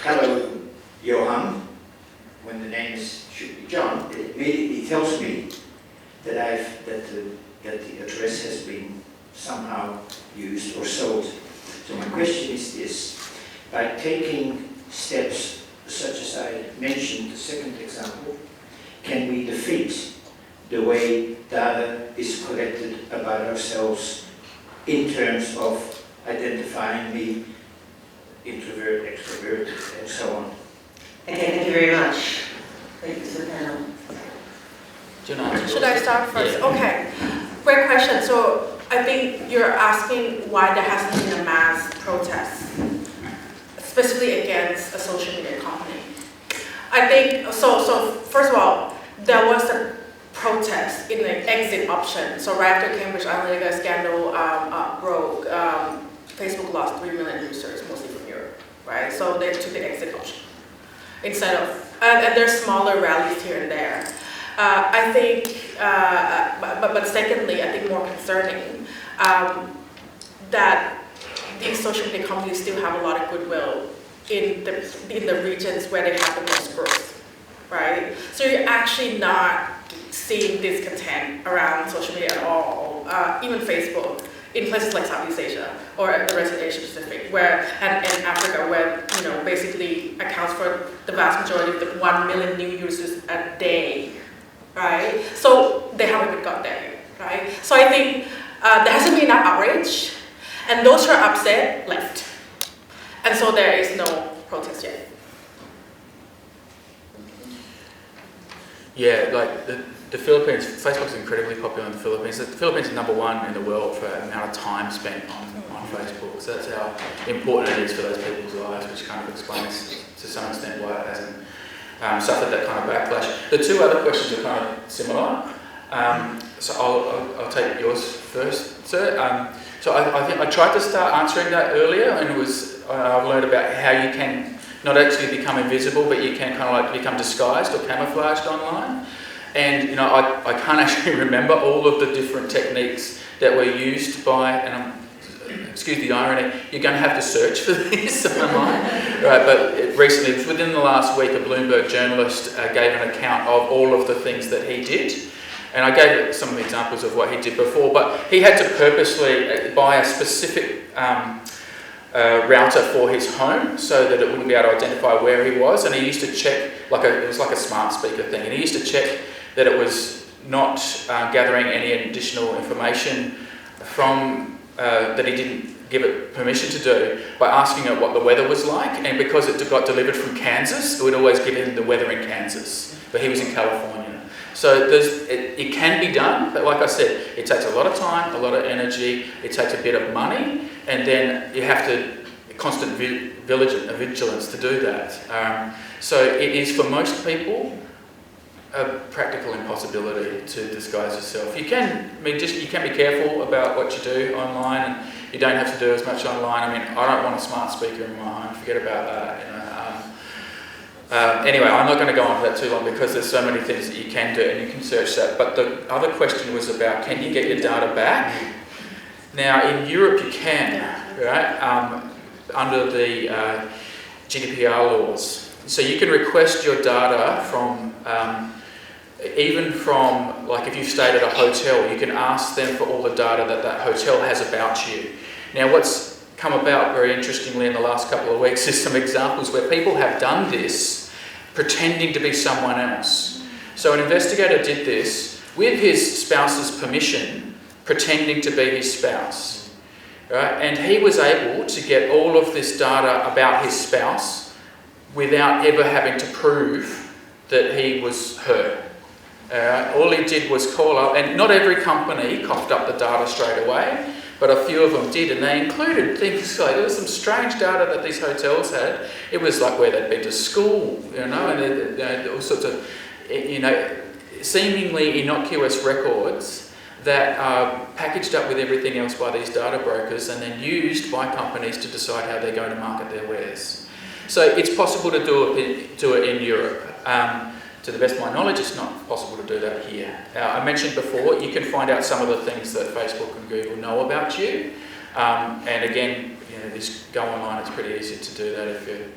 Speaker 10: Hello, Johan. When the name should be John, it immediately tells me that the address has been somehow used or sold. So my question is this: by taking steps such as I mentioned, the second example, can we defeat the way data is collected about ourselves in terms of identifying me, introvert, extrovert, and so on?
Speaker 2: Okay, thank you very much. Thank you to the panel.
Speaker 5: Should I start first?
Speaker 3: Yeah.
Speaker 5: Okay, great question. So I think you're asking why there hasn't been a mass protest, specifically against a social media company. I think, so first of all, there was a protest in the exit option. So right after Cambridge Analytica scandal broke, Facebook lost 3 million users, mostly from Europe, right? So they took the exit option instead of, and there's smaller rallies here and there. I think, but secondly, I think more concerning, that these social media companies still have a lot of goodwill in the regions where they have the most growth, right? So you're actually not seeing discontent around social media at all, even Facebook, in places like Southeast Asia or the rest of Asia Pacific, and Africa, where basically accounts for the vast majority of the 1 million new users a day, right? So they haven't even got there yet, right? So I think there hasn't been enough outrage, and those who are upset left, and so there is no protest yet.
Speaker 3: Yeah, like the Philippines, Facebook's incredibly popular in the Philippines. The Philippines is #1 in the world for the amount of time spent on Facebook. So that's how important it is for those people's lives, which kind of explains to some extent why it hasn't suffered that kind of backlash. The two other questions are kind of similar. So I'll take yours first, sir. So I think I tried to start answering that earlier, and I've learned about how you can not actually become invisible, but you can kind of like become disguised or camouflaged online. And I can't actually remember all of the different techniques that were used by, and excuse the irony, you're going to have to search for this online, right? But recently, it was within the last week, a Bloomberg journalist gave an account of all of the things that he did. And I gave some of the examples of what he did before, but he had to purposely buy a specific router for his home so that it wouldn't be able to identify where he was. And he used to check, it was like a smart speaker thing, and he used to check that it was not gathering any additional information from that he didn't give it permission to do by asking it what the weather was like. And because it got delivered from Kansas, it would always give him the weather in Kansas, but he was in California. So it can be done, but like I said, it takes a lot of time, a lot of energy, it takes a bit of money, and then you have to constant vigilance to do that. So it is for most people a practical impossibility to disguise yourself. You can be careful about what you do online, and you don't have to do as much online. I mean, I don't want a smart speaker in my home. Forget about that. Anyway, I'm not going to go on to that too long because there's so many things that you can do, and you can search that. But the other question was about, can you get your data back? Now, in Europe, you can, right? Under the GDPR laws. So you can request your data from, even from, like if you've stayed at a hotel, you can ask them for all the data that that hotel has about you. Now, what's come about very interestingly in the last couple of weeks is some examples where people have done this pretending to be someone else. So an investigator did this with his spouse's permission, pretending to be his spouse. Right? And he was able to get all of this data about his spouse without ever having to prove that he was her. All he did was call up, and not every company coughed up the data straight away, but a few of them did, and they included things like, there was some strange data that these hotels had. It was like where they'd been to school, and all sorts of, seemingly innocuous records that are packaged up with everything else by these data brokers and then used by companies to decide how they're going to market their wares. So it's possible to do it in Europe. To the best of my knowledge, it's not possible to do that here. I mentioned before, you can find out some of the things that Facebook and Google know about you. And again, just go online, it's pretty easy to do that if you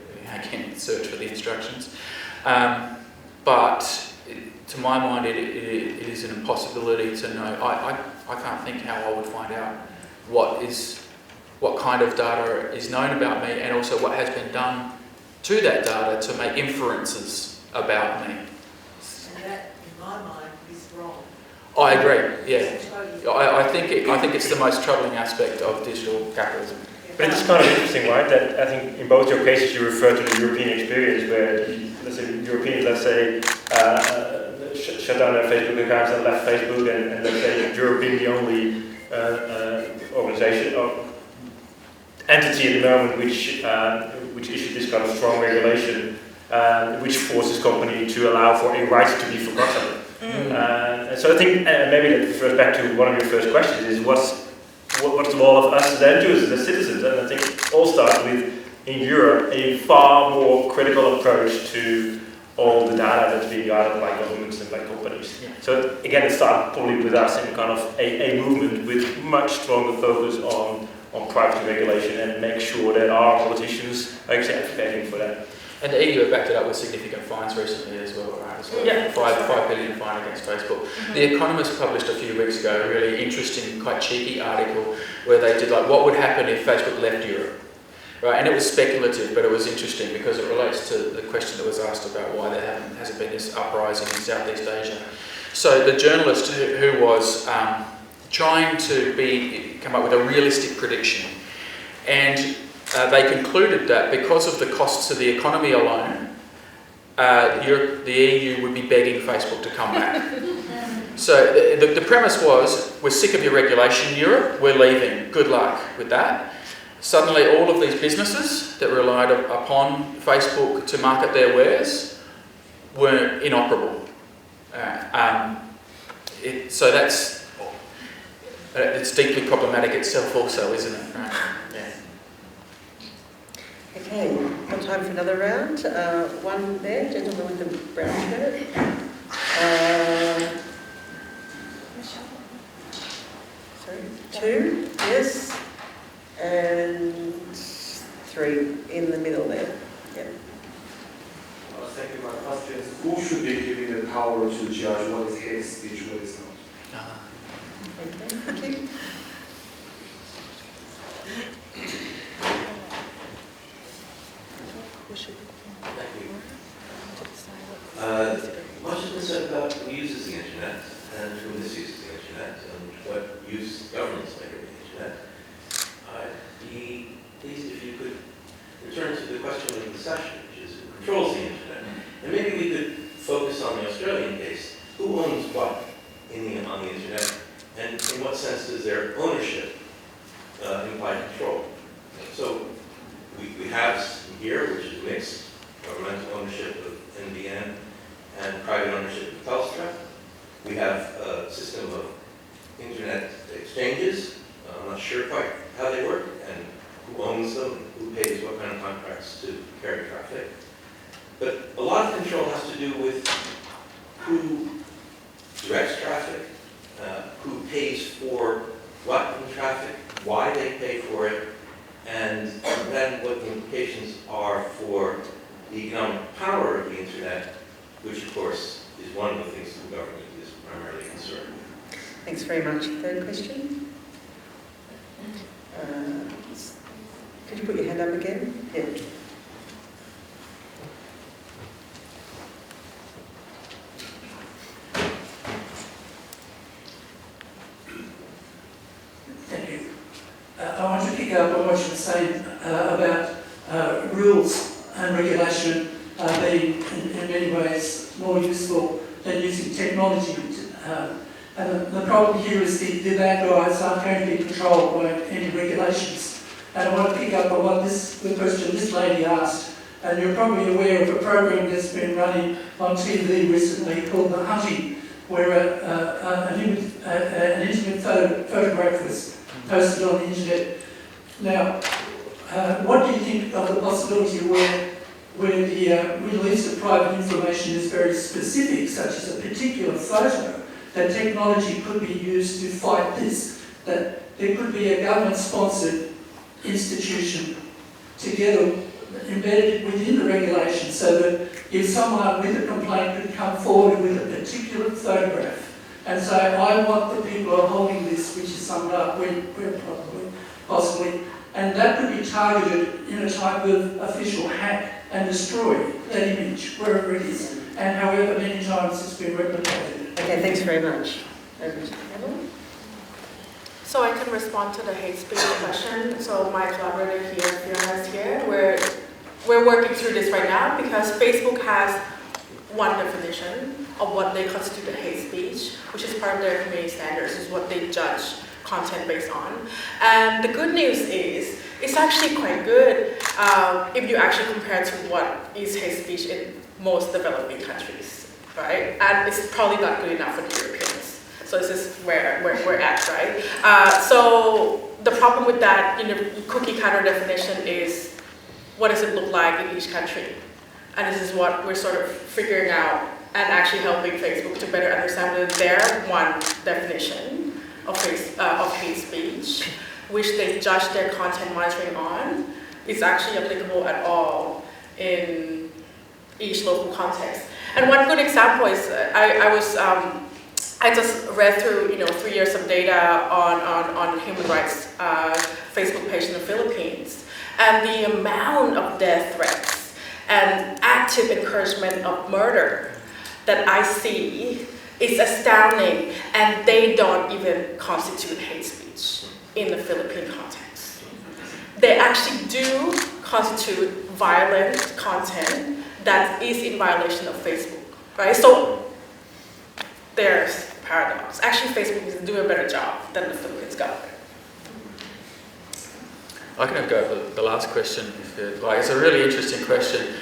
Speaker 3: can search for the instructions. But to my mind, it is an impossibility to know. I can't think how I would find out what kind of data is known about me and also what has been done to that data to make inferences about me.
Speaker 8: And that, in my mind, is wrong.
Speaker 3: I agree, yeah. I think it's the most troubling aspect of digital capitalism.
Speaker 4: But it's kind of interesting, right, that I think in both your cases you refer to the European experience where, let's say, Europeans, shut down their Facebook accounts and left Facebook, and let's say Europe being the only organization or entity at the moment which issued this kind of strong regulation, which forces company to allow for a right to be forgotten. So I think maybe that refers back to one of your first questions: is what's the role of us as end users, as citizens? And I think it all starts with, in Europe, a far more critical approach to all the data that's being gathered by governments and by companies. Yeah. So again, it started probably with us in kind of a movement with much stronger focus on privacy regulation and make sure that our politicians are advocating for that.
Speaker 3: And the EU have backed it up with significant fines recently as well, right? As well. Yeah. 5 billion fine against Facebook. Mm-hmm. The Economist published a few weeks ago a really interesting, quite cheeky article where they did like, what would happen if Facebook left Europe? Right, and it was speculative, but it was interesting because it relates to the question that was asked about why there hasn't been this uprising in Southeast Asia. So the journalist who was trying to come up with a realistic prediction, and they concluded that because of the costs to the economy alone, the EU would be begging Facebook to come back. So the premise was, we're sick of your regulation in Europe, we're leaving, good luck with that. Suddenly all of these businesses that relied upon Facebook to market their wares were inoperable. So that's it's deeply problematic itself also, isn't it? Right? Yeah.
Speaker 2: Okay, got time for another round. One there, gentleman with the brown shirt. Sorry, 2, yes. And 3 in the middle there. Yeah.
Speaker 11: Thank you. My question is, who should be given the power to judge what is hate speech, what is not?
Speaker 2: Okay, thank you.
Speaker 12: Thank you. Much has been said about who uses the internet and who misuses the internet and what use governments make of the internet. I'd be pleased if you could return to the question of the session, which is who controls the internet. And maybe we could focus on the Australian case. Who owns what on the internet, and in what sense does their ownership imply control? So we have here, which is mixed, governmental ownership of NBN and private ownership of Telstra. We have a system of internet exchanges. I'm not sure quite how they work and who owns them, who pays what kind of contracts to carry traffic. But a lot of control has to do with who directs traffic, who pays for what in traffic, why they pay for it, and then what the implications are for the economic power of the internet, which of course is one of the things that the government is primarily concerned with.
Speaker 2: Thanks very much. Third question? Could you put your hand up again? Yeah.
Speaker 13: Thank you. I want to pick up on what you were saying about rules and regulation being in many ways more useful than using technology. And the problem here is the bad guys aren't going to be controlled by any regulations. And I want to pick up on the question this lady asked. And you're probably aware of a program that's been running on TV recently called The Hunting, where an intimate photograph was posted on the internet. Now, what do you think of the possibility where the release of private information is very specific, such as a particular photo, that technology could be used to fight this? That there could be a government-sponsored institution together embedded within the regulation, so that if someone with a complaint could come forward with a particular photograph and say, I want the people who are holding this, which is summed up where probably, possibly, and that could be targeted in a type of official hack and destroy that image wherever it is, and however many times it's been replicated.
Speaker 2: Okay, thanks very much.
Speaker 5: So I can respond to the hate speech question. So my collaborator here, Fiona, is here. We're working through this right now because Facebook has one definition of what they constitute a hate speech, which is part of their community standards, is what they judge content based on. And the good news is, it's actually quite good if you actually compare to what is hate speech in most developing countries, right? And it's probably not good enough for the Europeans. So this is where we're at, right? So the problem with that, cookie cutter definition is, what does it look like in each country? And this is what we're sort of figuring out and actually helping Facebook to better understand whether their one definition of hate speech, which they judge their content monitoring on, is actually applicable at all in each local context. And one good example is, I just read through 3 years of data on human rights Facebook page in the Philippines, and the amount of death threats and active encouragement of murder that I see is astounding, and they don't even constitute hate speech in the Philippine context. They actually do constitute violent content that is in violation of Facebook, right? So there's paradox. Actually, Facebook is doing a better job than the Philippines government.
Speaker 3: I can go for the last question if you'd like. It's a really interesting question.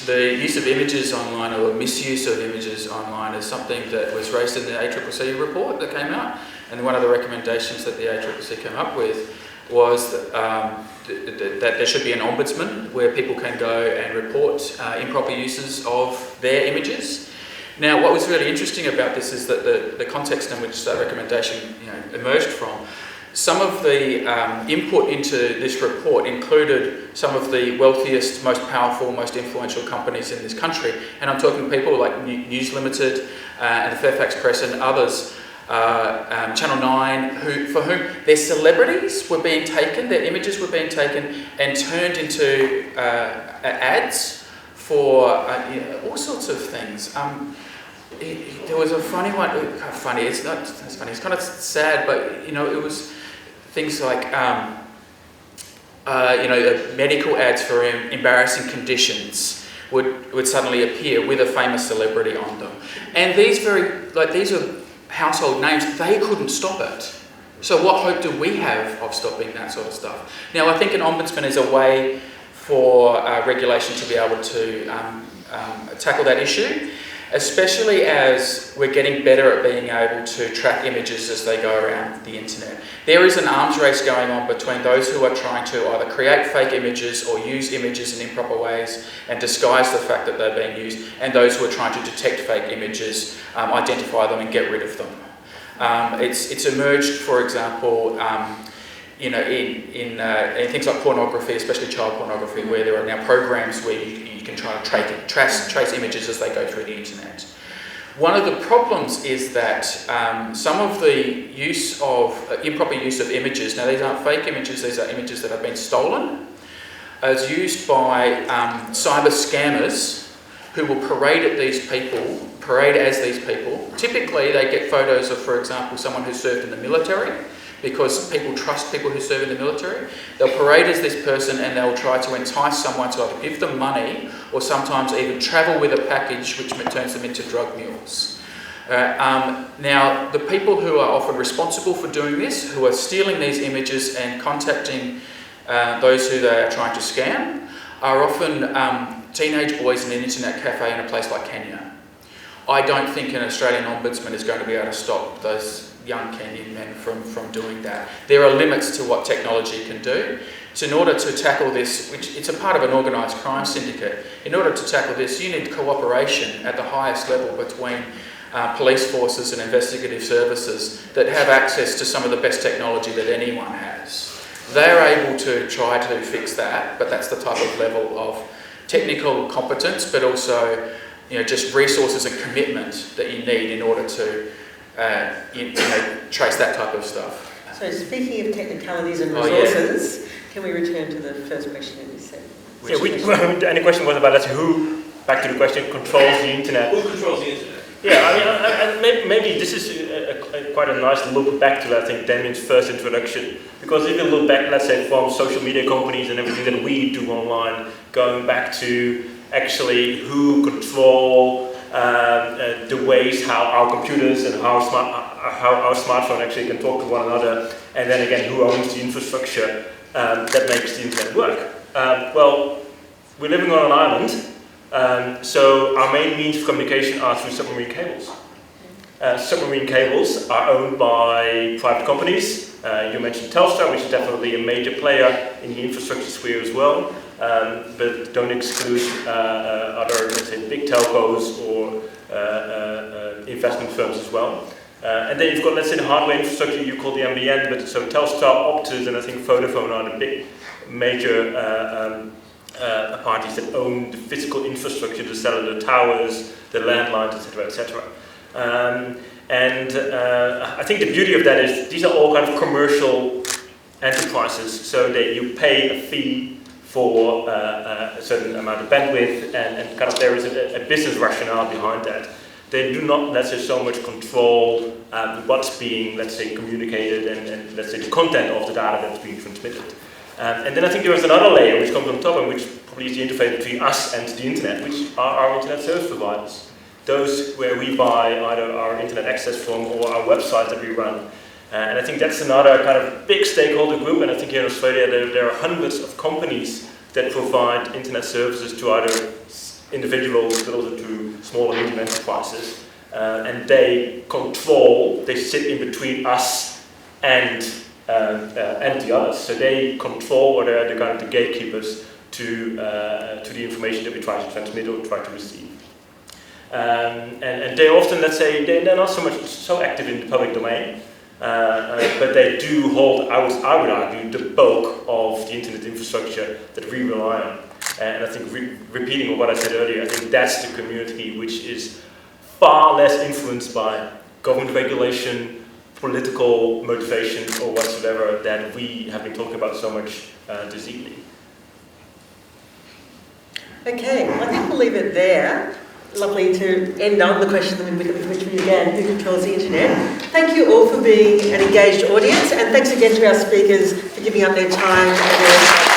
Speaker 3: The use of images online, or misuse of images online, is something that was raised in the ACCC report that came out, and one of the recommendations that the ACCC came up with was that there should be an ombudsman where people can go and report improper uses of their images. Now, what was really interesting about this is that the context in which that recommendation emerged from, some of the input into this report included some of the wealthiest, most powerful, most influential companies in this country. And I'm talking people like News Limited and the Fairfax Press and others, Channel 9, for whom their celebrities were being taken, their images were being taken and turned into ads for all sorts of things. There was a funny one, funny, it's not it's funny, it's kind of sad, but it was things like medical ads for embarrassing conditions would suddenly appear with a famous celebrity on them. And these are household names, they couldn't stop it. So what hope do we have of stopping that sort of stuff? Now, I think an ombudsman is a way for regulation to be able to tackle that issue, especially as we're getting better at being able to track images as they go around the internet. There is an arms race going on between those who are trying to either create fake images or use images in improper ways and disguise the fact that they're being used, and those who are trying to detect fake images, identify them and get rid of them. It's emerged, for example, in things like pornography, especially child pornography, where there are now programs where you can try to trace images as they go through the internet. One of the problems is that some of the use of improper use of images, now these aren't fake images, these are images that have been stolen, is used by cyber scammers who will parade as these people. Typically they get photos of, for example, someone who served in the military, because people trust people who serve in the military. They'll parade as this person and they'll try to entice someone to either give them money or sometimes even travel with a package which turns them into drug mules. Now, the people who are often responsible for doing this, who are stealing these images and contacting those who they are trying to scam, are often teenage boys in an internet cafe in a place like Kenya. I don't think an Australian ombudsman is going to be able to stop those young Kenyan men from doing that. There are limits to what technology can do. So in order to tackle this, which it's a part of an organised crime syndicate, in order to tackle this, you need cooperation at the highest level between police forces and investigative services that have access to some of the best technology that anyone has. They're able to try to fix that, but that's the type of level of technical competence, but also, you know, just resources and commitment that you need in order to trace that type of stuff.
Speaker 2: So speaking of technicalities and resources, can we return to the first question that you said?
Speaker 4: And the question was about, let's say, who, back to the question, controls the internet?
Speaker 12: Who controls the internet?
Speaker 4: Yeah, I mean, maybe this is quite a nice look back to, I think, Damien's first introduction. Because if you look back, let's say, from social media companies and everything that we do online, going back to actually who control the ways how our computers and how our smartphone actually can talk to one another, and then again, who owns the infrastructure that makes the internet work. Well, we're living on an island, so our main means of communication are through submarine cables. Submarine cables are owned by private companies. You mentioned Telstra, which is definitely a major player in the infrastructure sphere as well, but don't exclude other, let's say, big telcos or investment firms as well. And then you've got, let's say, the hardware infrastructure you call the NBN, but so Telstra, Optus, and I think Vodafone are the big major parties that own the physical infrastructure, the cellular towers, the landlines, etc., etc. I think the beauty of that is these are all kind of commercial enterprises, so that you pay a fee for a certain amount of bandwidth, and kind of there is a business rationale behind that. They do not, let's say, so much control what's being, let's say, communicated and let's say, the content of the data that's being transmitted. And then I think there is another layer which comes on top, and which probably is the interface between us and the internet, which are our internet service providers. Those where we buy either our internet access from or our website that we run. And I think that's another kind of big stakeholder group, and I think here in Australia there are hundreds of companies that provide internet services to either individuals but also to small and medium enterprises. And they sit in between us and the others. So they control, or they're the kind of the gatekeepers to the information that we try to transmit or try to receive. And they often, let's say, they're not so active in the public domain, but they do hold, I would argue, the bulk of the internet infrastructure that we rely on. And I think repeating what I said earlier, I think that's the community which is far less influenced by government regulation, political motivation, or whatsoever that we have been talking about so much this evening.
Speaker 2: Okay, I think we'll leave it there. Lovely to end on the question with which we began, who controls the internet. Thank you all for being an engaged audience, and thanks again to our speakers for giving up their time and their